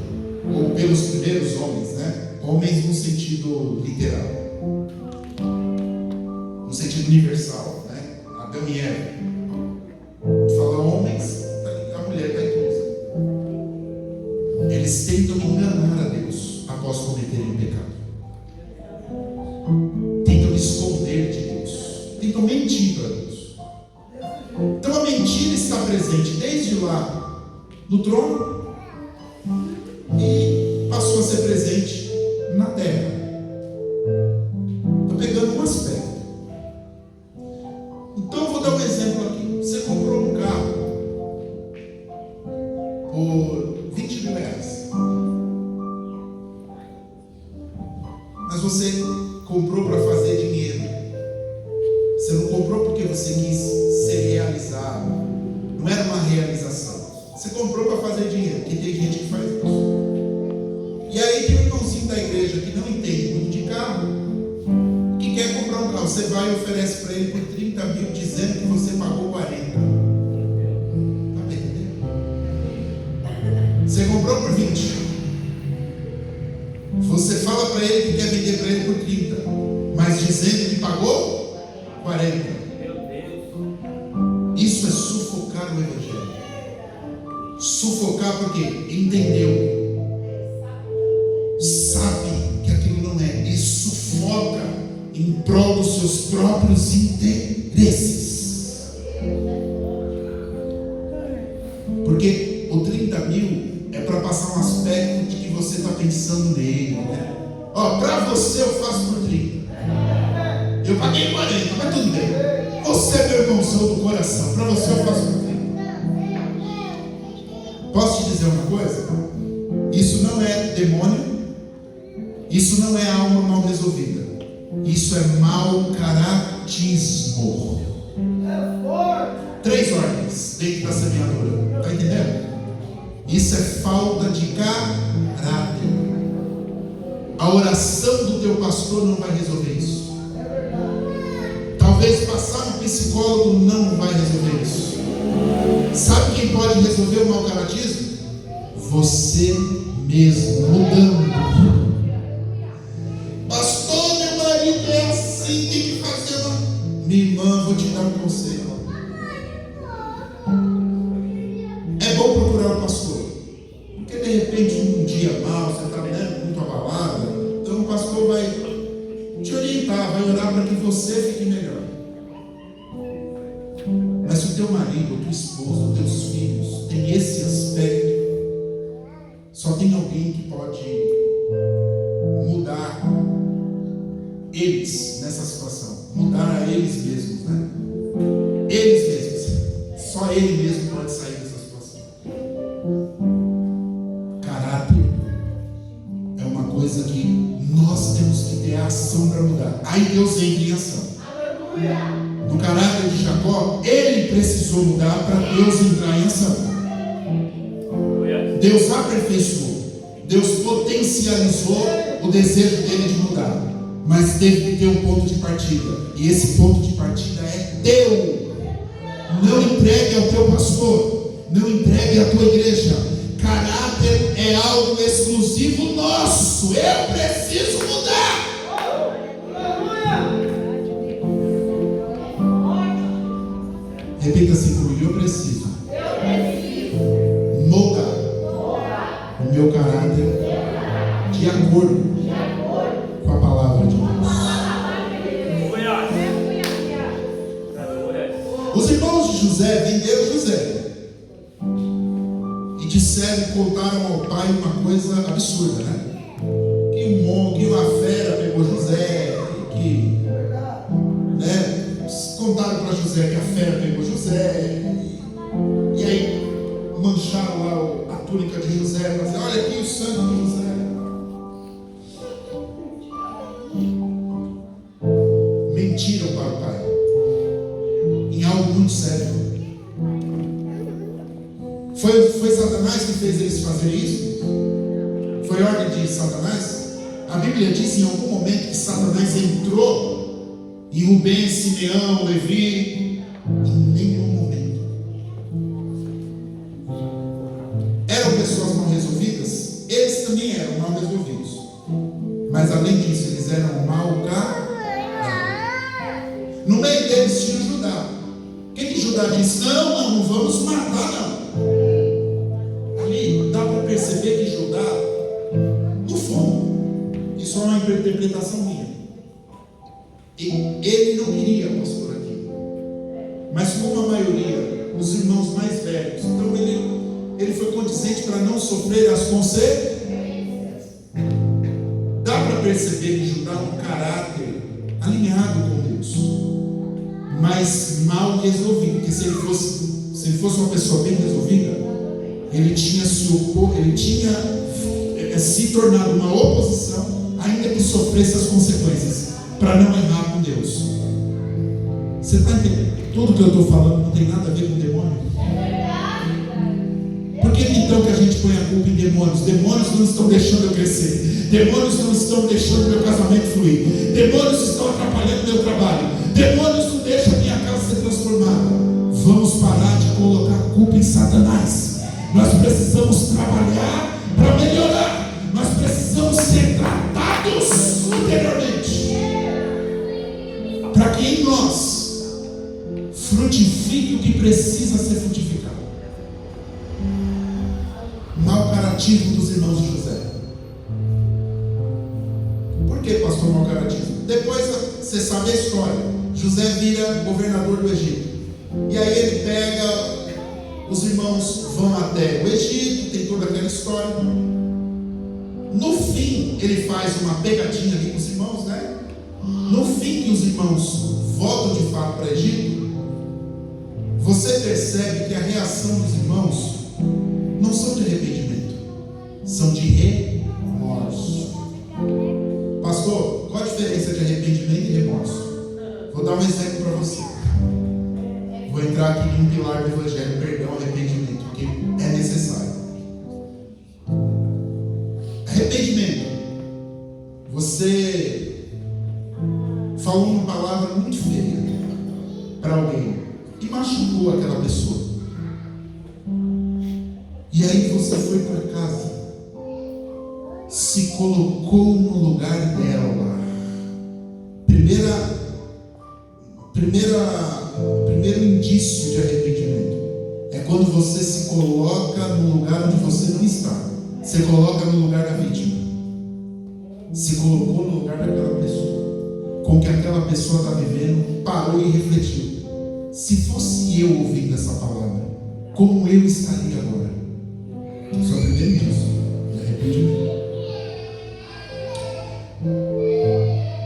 ou pelos primeiros homens, né? Homens no sentido literal, no sentido universal, né? Adão e Eva. Fala homens, a mulher está inclusa. Eles tentam enganar a Deus após cometerem o pecado. Tentam esconder de Deus. Tentam mentir para Deus. Então a mentira está presente desde lá no trono e passou a ser presente na terra. Estou pegando um aspecto. Então eu vou dar um exemplo aqui. Você comprou um carro por 20 mil reais, mas você comprou para fazer dinheiro. Você não comprou porque você quis ser realizado. Não era uma realização. Você comprou para fazer dinheiro, porque tem gente que faz isso. E aí tem um irmãozinho da igreja que não entende muito de carro, que quer comprar um carro. Você vai e oferece para ele por 30 mil, dizendo que você pagou 40. Está bem entendendo? Você comprou por 20. Você fala para ele que quer vender para ele por 30, mas dizendo que pagou 40. Isso é sufocar o Evangelho. Sufocar porque entendeu, sabe que aquilo não é, e sufoca em prol dos seus próprios interesses. Porque o 30 mil é para passar um aspecto de que você está pensando nele, né? Ó, para você eu faço por 30. Eu paguei 40, mas tudo bem. Você é meu irmãozão do coração. Para você eu faço por 30. Posso te dizer uma coisa? Isso não é demônio. Isso não é alma mal resolvida. Isso é mau caratismo. 3 ordens dentro da semeadura. Está entendendo? Isso é falta de caráter. A oração do teu pastor não vai resolver isso. Talvez passar um psicólogo não vai resolver isso. Sabe quem pode resolver o mau caratismo? Você mesmo, mudando. Pastor, meu marido é assim, tem que fazer uma... Minha irmã, vou te dar um conselho. É bom procurar o pastor, porque de repente um dia mal, você está muito abalada, então o pastor vai te orientar, vai orar para que você fique melhor. Mas se o teu marido, tua esposa, os teus filhos tem esse aspecto, só tem alguém que pode mudar eles nessa situação, mudar a eles mesmos, né? Eles mesmos, só ele mesmo pode sair dessa situação. Caráter é uma coisa que nós temos que ter a ação para mudar. Aí Deus entra em ação. No caráter de Jacó, ele precisou mudar para Deus entrar em ação. Deus aperfeiçoou, Deus potencializou o desejo dele de mudar, mas teve que ter um ponto de partida, e esse ponto de partida é teu. Não entregue ao teu pastor, não entregue à tua igreja. Caráter é algo exclusivo nosso. Eu preciso mudar. Repita assim comigo: eu preciso mudar o meu caráter de acordo com a palavra de Deus. Os irmãos de José venderam José e disseram e contaram ao pai uma coisa absurda, né? Que uma fera pegou José, que, né? Contaram para José que a fera pegou José, e aí mancharam lá a túnica de José, para dizer: olha aqui o sangue de José. Mentiram para o pai em algo muito sério. Foi Satanás que fez eles fazerem isso? Foi ordem de Satanás? A Bíblia diz em algum momento que Satanás entrou em Rubem, Simeão, Levi. Em nenhum momento. Eram pessoas mal resolvidas? Eles também eram mal resolvidos. Mas além disso, eles eram mal caráter. No meio deles tinha Judá. O que Judá disse? Não vamos matar, não. Ali dá para perceber que Judá, no fundo, isso é uma interpretação minha, ele não queria, pastor, aqui. Mas como a maioria, os irmãos mais velhos, então ele foi condizente para não sofrer as consequências. Dá para perceber que Judá é um caráter alinhado com Deus, mas mal resolvido. Porque se ele fosse uma pessoa bem resolvida, ele tinha se tornado uma oposição, ainda que sofresse as consequências, para não errar com Deus. Você está entendendo? Tudo que eu estou falando não tem nada a ver com demônio. Por que então que a gente põe a culpa em demônios? Demônios não estão deixando eu crescer, demônios não estão deixando meu casamento fluir, demônios estão atrapalhando meu trabalho, demônios não deixam a minha casa ser transformada. Vamos parar de colocar a culpa em Satanás. Nós precisamos trabalhar para melhorar. Nós precisamos ser tratados interiormente, para que em nós frutifique o que precisa ser frutificado. Mau caratismo dos irmãos de José. Por que, pastor, mau caratismo? Depois você sabe a história. José vira governador do Egito, e aí ele pega, os irmãos vão até o Egito, tem toda aquela história. No fim, ele faz uma pegadinha ali com os irmãos, né? No fim, que os irmãos voltam de fato para o Egito, você percebe que a reação dos irmãos não são de arrependimento, são de remorso. Pastor, qual a diferença de arrependimento e remorso? Vou dar um exemplo para você. Vou entrar aqui em um pilar do Evangelho: perdão, arrependimento, porque é necessário. Arrependimento. Você falou uma palavra muito feia para alguém e machucou aquela pessoa. E aí você foi para casa, se colocou no lugar dela. Primeiro indício de arrependimento é quando você se coloca no lugar onde você não está. Você coloca no lugar da vítima. Se colocou no lugar daquela pessoa, com o que aquela pessoa está vivendo, parou e refletiu: se fosse eu ouvindo essa palavra, como eu estaria agora? Isso é o primeiro indício de arrependimento.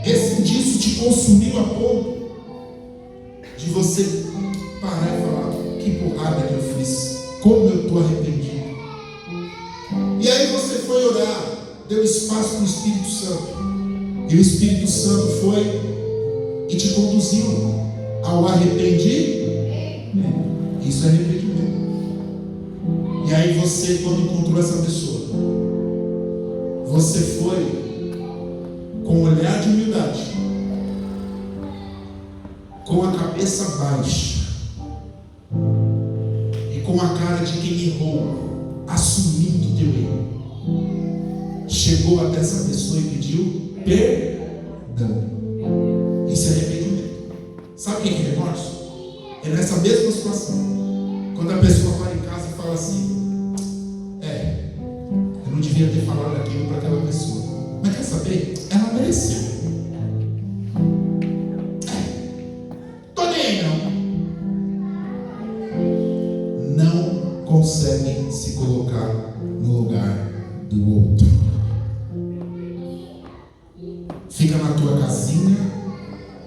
Esse indício te consumiu a ponto de você parar e falar: que porrada que eu fiz, como eu estou arrependido. E aí você foi orar, deu espaço para o Espírito Santo, e o Espírito Santo foi e te conduziu ao arrependimento. Isso é arrependimento. E aí você, quando encontrou essa pessoa, você foi com um olhar de humildade, com a cabeça baixa e com a cara de quem errou, assumindo o teu erro, chegou até essa pessoa e pediu perdão. Isso é arrependimento. Sabe o que é remorso? É nessa mesma situação, quando a pessoa vai em casa e fala assim: eu não devia ter falado aquilo para aquela pessoa, mas quer saber? Ela mereceu. Tô nem aí não. Não consegue se colocar no lugar do outro. Fica na tua casinha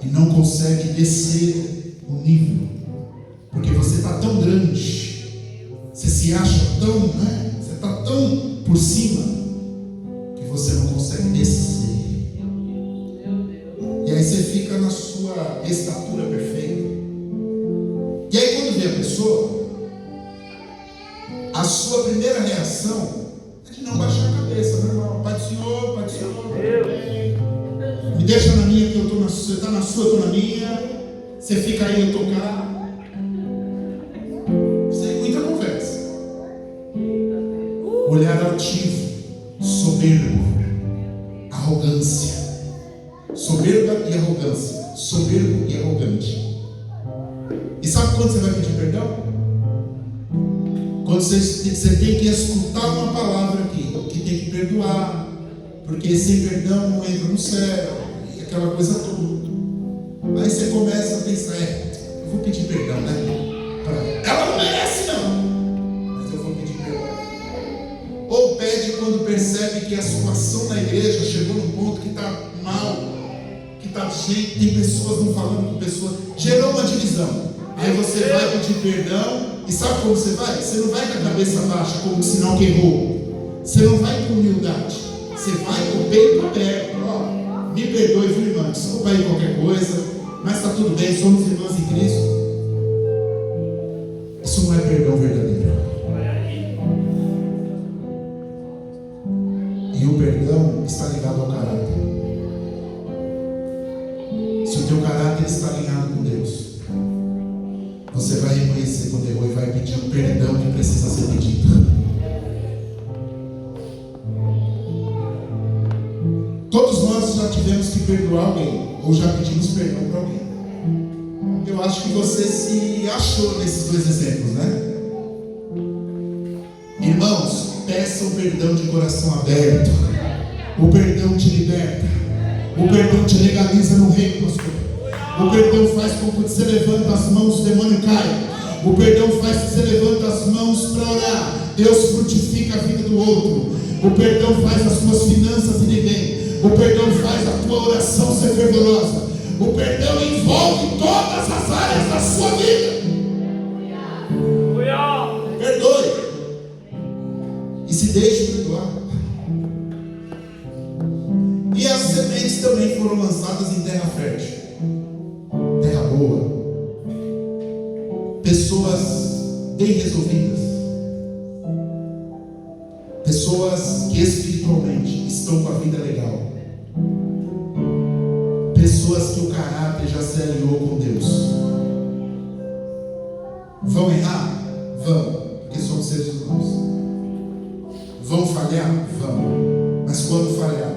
e não consegue descer o nível, porque você está tão grande, você se acha tão, você está tão por cima, que você não consegue descer. E aí você fica na sua estatura perfeita. E aí quando vê a pessoa, a sua primeira reação é de não baixar a cabeça, normal. Pai do Senhor, Pai do Senhor. Me deixa na minha, que eu estou na sua, você está na sua, eu estou na minha. Você fica aí, eu estou cá. Sem muita conversa. Olhar altivo, soberbo, arrogância. Soberba e arrogância. Soberbo e arrogante. E sabe quando você vai pedir perdão? Quando você tem que escutar uma palavra aqui, que tem que perdoar, porque sem perdão não entra no céu, e aquela coisa toda. Aí você começa a pensar: eu vou pedir perdão, né? Ela não merece não, mas eu vou pedir perdão. Ou pede quando percebe que a situação na igreja chegou num ponto que está mal, que está cheio, tem pessoas não falando com pessoas, gerou uma divisão. Aí você vai pedir perdão, e sabe como você vai? Você não vai com a cabeça baixa, como sinal que errou. Você não vai com humildade, você vai com o peito aberto. Me perdoe, viu, irmã? Desculpa aí qualquer coisa, mas está tudo bem, somos irmãos em Cristo. Isso não é perdão verdadeiro. E o perdão está ligado ao caráter. Se o teu caráter está alinhado com Deus, você vai reconhecer quando errou e vai pedir o perdão que precisa ser pedido. Todos nós já tivemos que perdoar alguém, ou já pedimos perdão para alguém. Eu acho que você se achou nesses dois exemplos, né? Irmãos, peçam perdão de coração aberto. O perdão te liberta. O perdão te legaliza no reino, pastor. O perdão faz com que você levanta as mãos, o demônio cai. O perdão faz que você levanta as mãos para orar. Deus frutifica a vida do outro. O perdão faz as suas finanças irem bem. O perdão faz a tua oração ser fervorosa. O perdão envolve todas as áreas da sua vida. Perdoe. E se deixe perdoar. E as sementes também foram lançadas em terra fértil, terra boa. Pessoas bem resolvidas, pessoas que espiritualmente estão com a vida legal, pessoas que o caráter já se alinhou com Deus. Vão errar? Vão, porque somos seres humanos. Vão falhar? Vão. Mas quando falhar,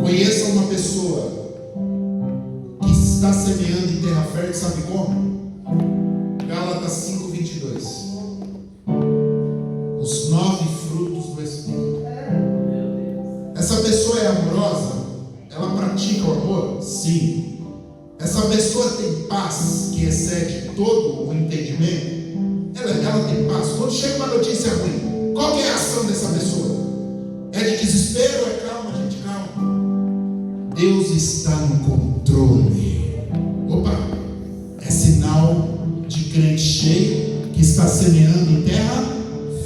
conheça uma pessoa que está semeando em terra fértil, sabe como? Gálatas 5:22. Os 9 frutos do Espírito. Essa pessoa é amorosa? Ela pratica o amor? Sim. Essa pessoa tem paz que excede todo o entendimento? Ela tem paz. Quando chega uma notícia ruim, qual que é a ação dessa pessoa? É de desespero? É calma, gente, calma. Deus está no controle. Opa! É sinal de crente cheio que está semeando em terra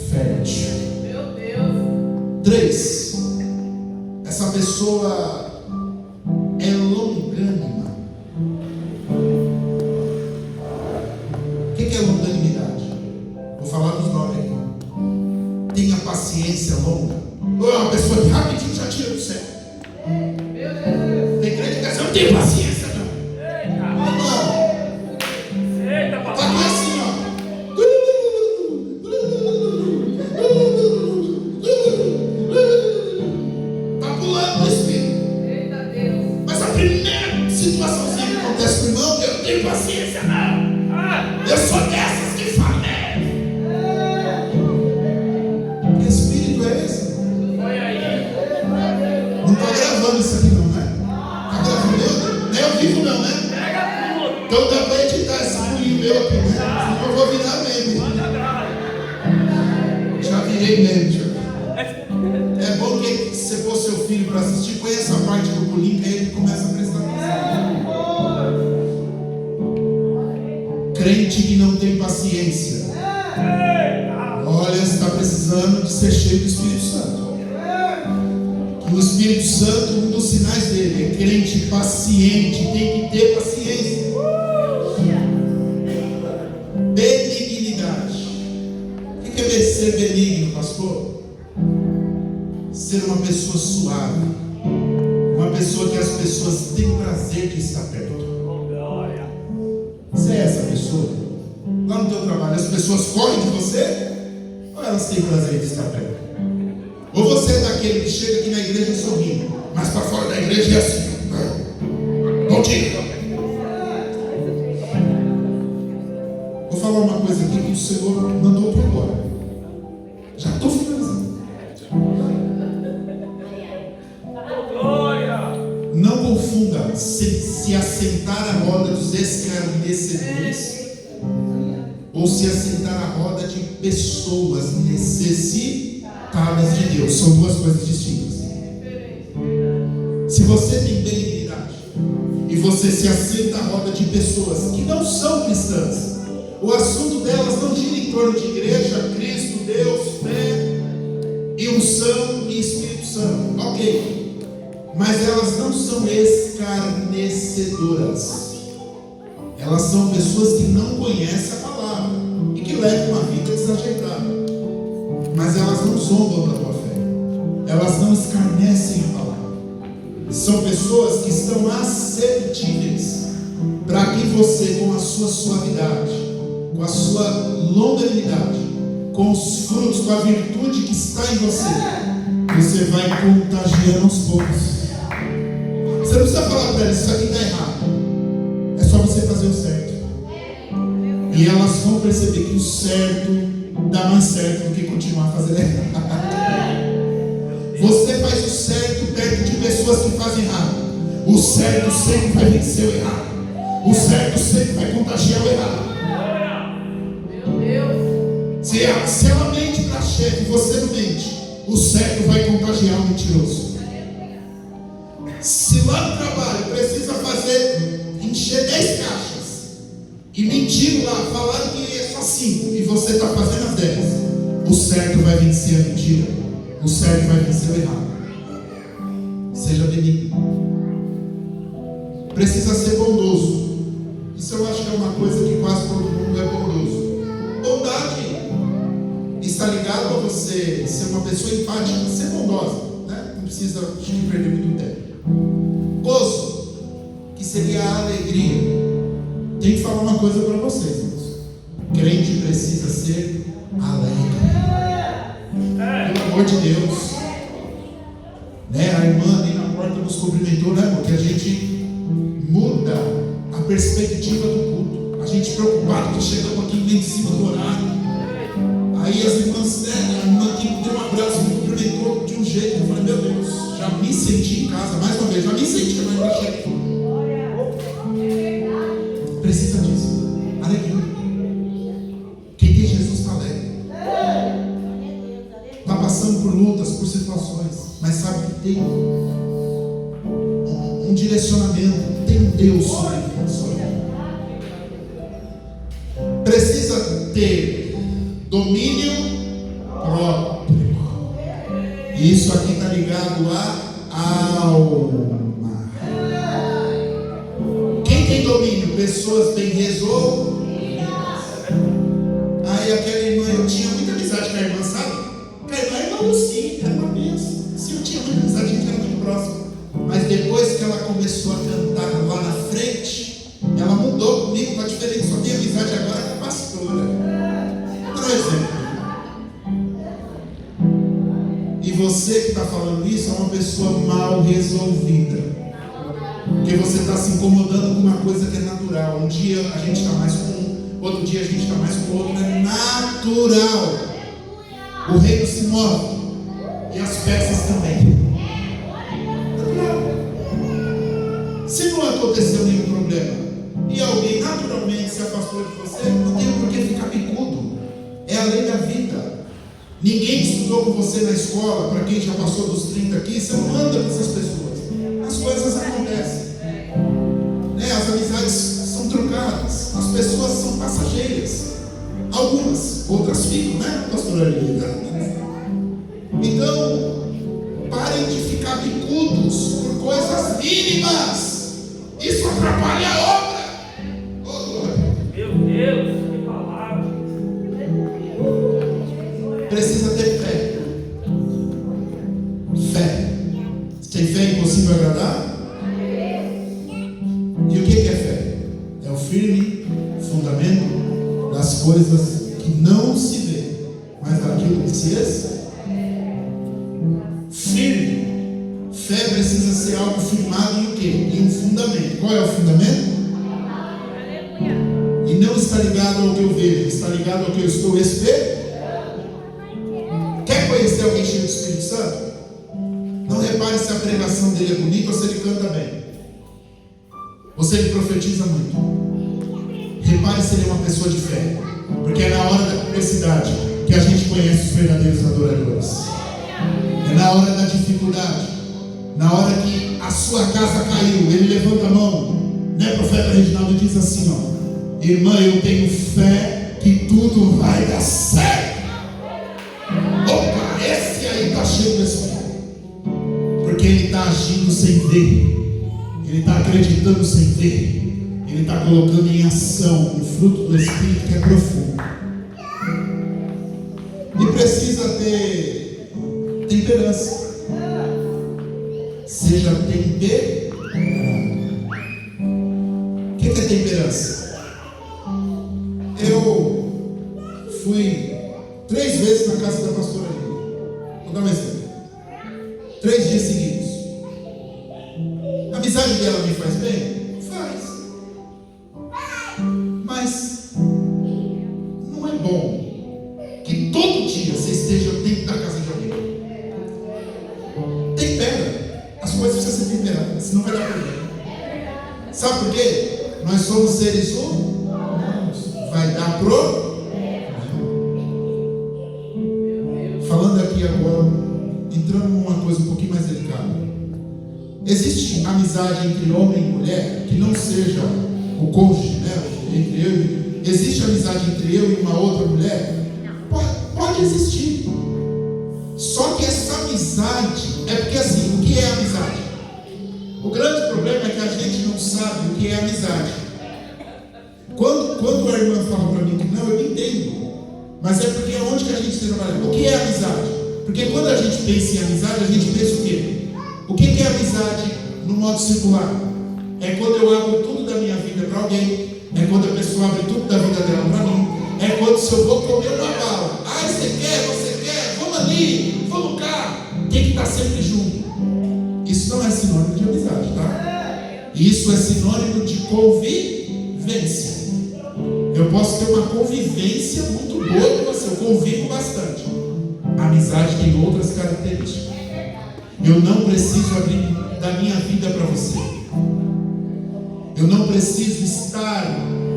fértil. Meu Deus. 3. Essa pessoa é longânima. O que é longânima? paciência longa. Ou é uma pessoa que rapidinho já tira do céu. Tem crente que diz, eu não tenho paciência, não. Eita, Tá papai. aqui assim, ó. Tá pulando no espírito. Mas a primeira situaçãozinha que acontece com o irmão, eu não tenho paciência, não. Eu sou dessas que falam. Que espírito é esse? Foi aí. Não tá gravando isso aqui, não, né? Tá gravando? Nem ao vivo, não, né? Pega tudo. Então dá pra editar esse pulinho meu aqui, né? Senão eu vou virar meme. Manda atrás. Já virei meme, já. É bom que se você for seu filho para assistir, conheça a parte do pulinho, que aí ele começa a prestar atenção. Crente que não tem paciência. Olha, você está precisando de ser cheio do Espírito Santo. Que o Espírito Santo, um dos sinais dele é crente paciente, tem que ter paciência. Benignidade. O que é ser benigno, pastor? Ser uma pessoa suave, uma pessoa que as pessoas têm prazer de estar perto. Glória. Você é essa pessoa? Lá no teu trabalho, as pessoas correm de você? Ou elas têm prazer de estar perto? Ou você é daquele que chega aqui na igreja sorrindo, mas para fora da igreja é assim. Bom dia. Vou falar uma coisa aqui que o Senhor mandou para agora. Já estou finalizando. Glória. Não confunda se assentar à roda dos escarnecedores ou se assentar à roda de pessoas necessitadas de Deus. São duas coisas distintas. Se você tem benignidade e você se assenta à roda de pessoas que não são cristãs, o assunto delas não gira em torno de igreja, Cristo, Deus, fé e unção e Espírito Santo. Ok. Mas elas não são escarnecedoras. Elas são pessoas que não conhecem a palavra e que levam uma vida desajeitada. Mas elas não zombam da tua fé. Elas não escarnecem a palavra. São pessoas que estão acessíveis para que você, com a sua suavidade, com a sua longanimidade, com os frutos, com a virtude que está em você, você vai contagiando aos poucos. Você não precisa falar para eles, isso aqui está errado. É só você fazer o certo. E elas vão perceber que o certo dá mais certo do que continuar fazendo errado. Você faz o certo perto de pessoas que fazem errado. O certo sempre vai vencer o errado. O certo sempre vai contagiar o errado. Se ela mente para a chefe e você não mente, o certo vai contagiar o mentiroso. Se lá no trabalho precisa encher 10 caixas e mentir lá, falar que é só 5 e você está fazendo as 10, o certo vai vencer a mentira, o certo vai vencer o errado. Seja benigno. Precisa ser bondoso. Isso eu acho que é uma coisa que quase todo mundo é bondoso. Bondade está ligado a você ser uma pessoa empática, ser bondosa, né? Não precisa perder muito tempo. Gozo, que seria a alegria. Tem que falar uma coisa para vocês, irmãos. Crente precisa ser alegre. Pelo amor de Deus. Né? A irmã ali na porta nos cumprimentou, né? Porque a gente muda a perspectiva do culto. A gente preocupado que chegamos aqui bem em cima do horário. Aí as irmãs, né? A irmã que deu um abraço, me cumprimentou de um jeito. Eu falei, meu Deus, já me senti em casa, mais uma vez, já me senti, mas não cheguei. Precisa disso. Alegria. Quem tem Jesus está alegre. Está passando por lutas, por situações, mas sabe que tem um direcionamento, tem um Deus sobre a sua vida. Precisa ter domínio próprio. E isso aqui está ligado à alma. Quem tem domínio? Pessoas bem resolvidas. Aí aquela irmã, eu tinha muita amizade com a irmã, sabe? Com a irmã, começou a cantar lá na frente, ela mudou comigo, está diferente, só tem amizade agora com a pastora. Por exemplo. E você que está falando isso é uma pessoa mal resolvida. Porque você está se incomodando com uma coisa que é natural. Um dia a gente está mais com um, outro dia a gente está mais com o outro. É natural. O reino se move. E as peças também. Se não aconteceu nenhum problema e alguém naturalmente se afastou de você, não tem por que ficar picudo. É a lei da vida. Ninguém estudou com você na escola. Para quem já passou dos 30 aqui, você não anda com essas pessoas. As coisas acontecem, né? As amizades são trocadas. As pessoas são passageiras. Algumas, outras ficam, né, pastora Lívia? Então, parem de ficar bicudos por coisas mínimas. Isso atrapalha a obra. Oh, Meu Deus, que palavra. precisa ter fé. Fé. Sem fé é impossível agradar? E o que é fé? É o firme fundamento das coisas que não se vê, mas daquilo que se espera. Firme. Fé precisa ser algo firmado em o quê? Em um fundamento. Qual é o fundamento? E não está ligado ao que eu vejo, está ligado ao que eu estou esperando. Quer conhecer alguém cheio do Espírito Santo? Não repare se a pregação dele é bonita ou se ele canta bem. Ou se ele profetiza muito. Repare se ele é uma pessoa de fé. Porque é na hora da adversidade que a gente conhece os verdadeiros adoradores. É na hora da dificuldade. Na hora que a sua casa caiu, ele levanta a mão, né, profeta Reginaldo, e diz assim, ó: irmã, eu tenho fé que tudo vai dar certo. Opa, esse aí está cheio do Espírito. Porque ele está agindo sem ver, ele está acreditando sem ver, ele está colocando em ação o fruto do Espírito que é profundo. E precisa ter temperança. Seja temperado. O que é temperança? Eu fui 3 vezes na casa da pastora Lívia. Vou dar um exemplo. 3 dias seguidos. A amizade dela me faz bem? Faz. Mas não é bom que todo dia você esteja dentro da casa de alguém. Tempera. As coisas precisam ser temperadas, senão vai dar problema. Sabe por quê? Nós somos seres humanos. Vai dar problema. Falando aqui agora, entrando numa coisa um pouquinho mais delicada. Existe amizade entre homem e mulher que não seja o cônjuge, né? Entre eu, existe amizade entre eu e uma outra mulher? Pode existir. Só que essa amizade é porque assim, o que é amizade? O grande problema é que a gente não sabe o que é amizade. Quando a irmã fala para mim que não, eu entendo. Mas é porque é onde que a gente trabalha. O que é amizade? Porque quando a gente pensa em amizade, a gente pensa o quê? O que é amizade no modo circular? É quando eu abro tudo da minha vida para alguém. É quando a pessoa abre tudo da vida dela para mim. É quando se eu vou comer uma bala. Ah, você quer? Vamos ali, vamos cá. Tem que estar sempre junto. Isso não é sinônimo de amizade, tá? Isso é sinônimo de convivência. Eu posso ter uma convivência muito boa com você. Eu convivo bastante. A amizade tem outras características. Eu não preciso abrir da minha vida para você. Eu não preciso estar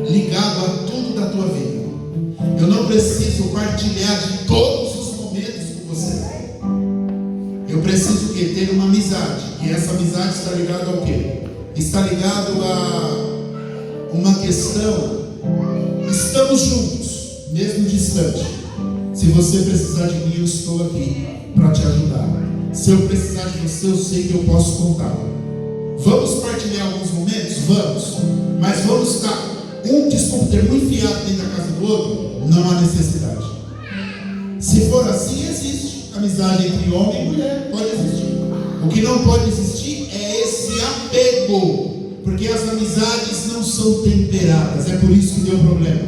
ligado a tudo da tua vida. Eu não preciso partilhar de todos os momentos com você. Eu preciso ter uma amizade. E essa amizade está ligada ao quê? Está ligado a uma questão. Estamos juntos, mesmo distante. Se você precisar de mim, eu estou aqui para te ajudar. Se eu precisar de você, eu sei que eu posso contar. Vamos partilhar alguns momentos? Vamos. Mas vamos estar um ter muito enfiado dentro da casa do outro? Não há necessidade. Se for assim, existe amizade entre homem e mulher. Pode existir. O que não pode existir é esse amor apego, porque as amizades não são temperadas. É por isso que deu problema.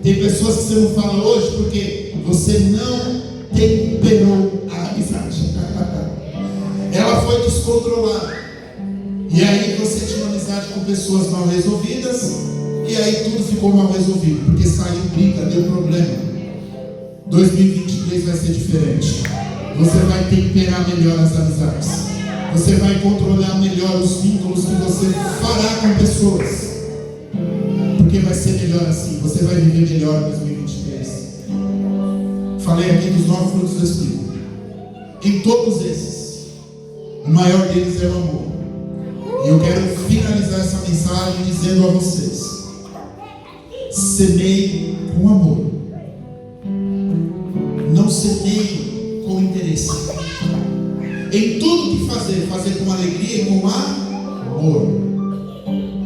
Tem pessoas que você não fala hoje porque você não temperou a amizade. Ela foi descontrolada. E aí você tinha uma amizade com pessoas mal resolvidas, e aí tudo ficou mal resolvido, porque saiu briga, deu problema. 2023 vai ser diferente. Você vai temperar melhor as amizades. Você vai controlar melhor os vínculos que você fará com pessoas. Porque vai ser melhor assim. Você vai viver melhor em 2023. Falei aqui dos 9 frutos do Espírito. Em todos esses, o maior deles é o amor. E eu quero finalizar essa mensagem dizendo a vocês: semeie com amor. Não semeie com interesse. Em tudo que fazer, fazer com alegria e com amor.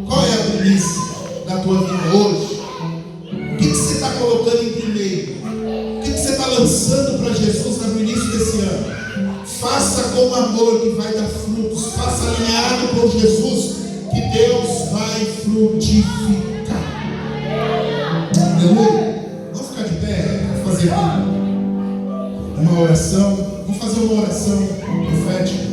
Qual é a premissa da tua vida hoje? O que você está colocando em primeiro? O que você está lançando para Jesus no início desse ano? Faça com amor, que vai dar frutos. Faça alinhado com Jesus, que Deus vai frutificar. Aleluia. Vamos ficar de pé, vamos fazer uma oração. Vamos fazer uma oração profética.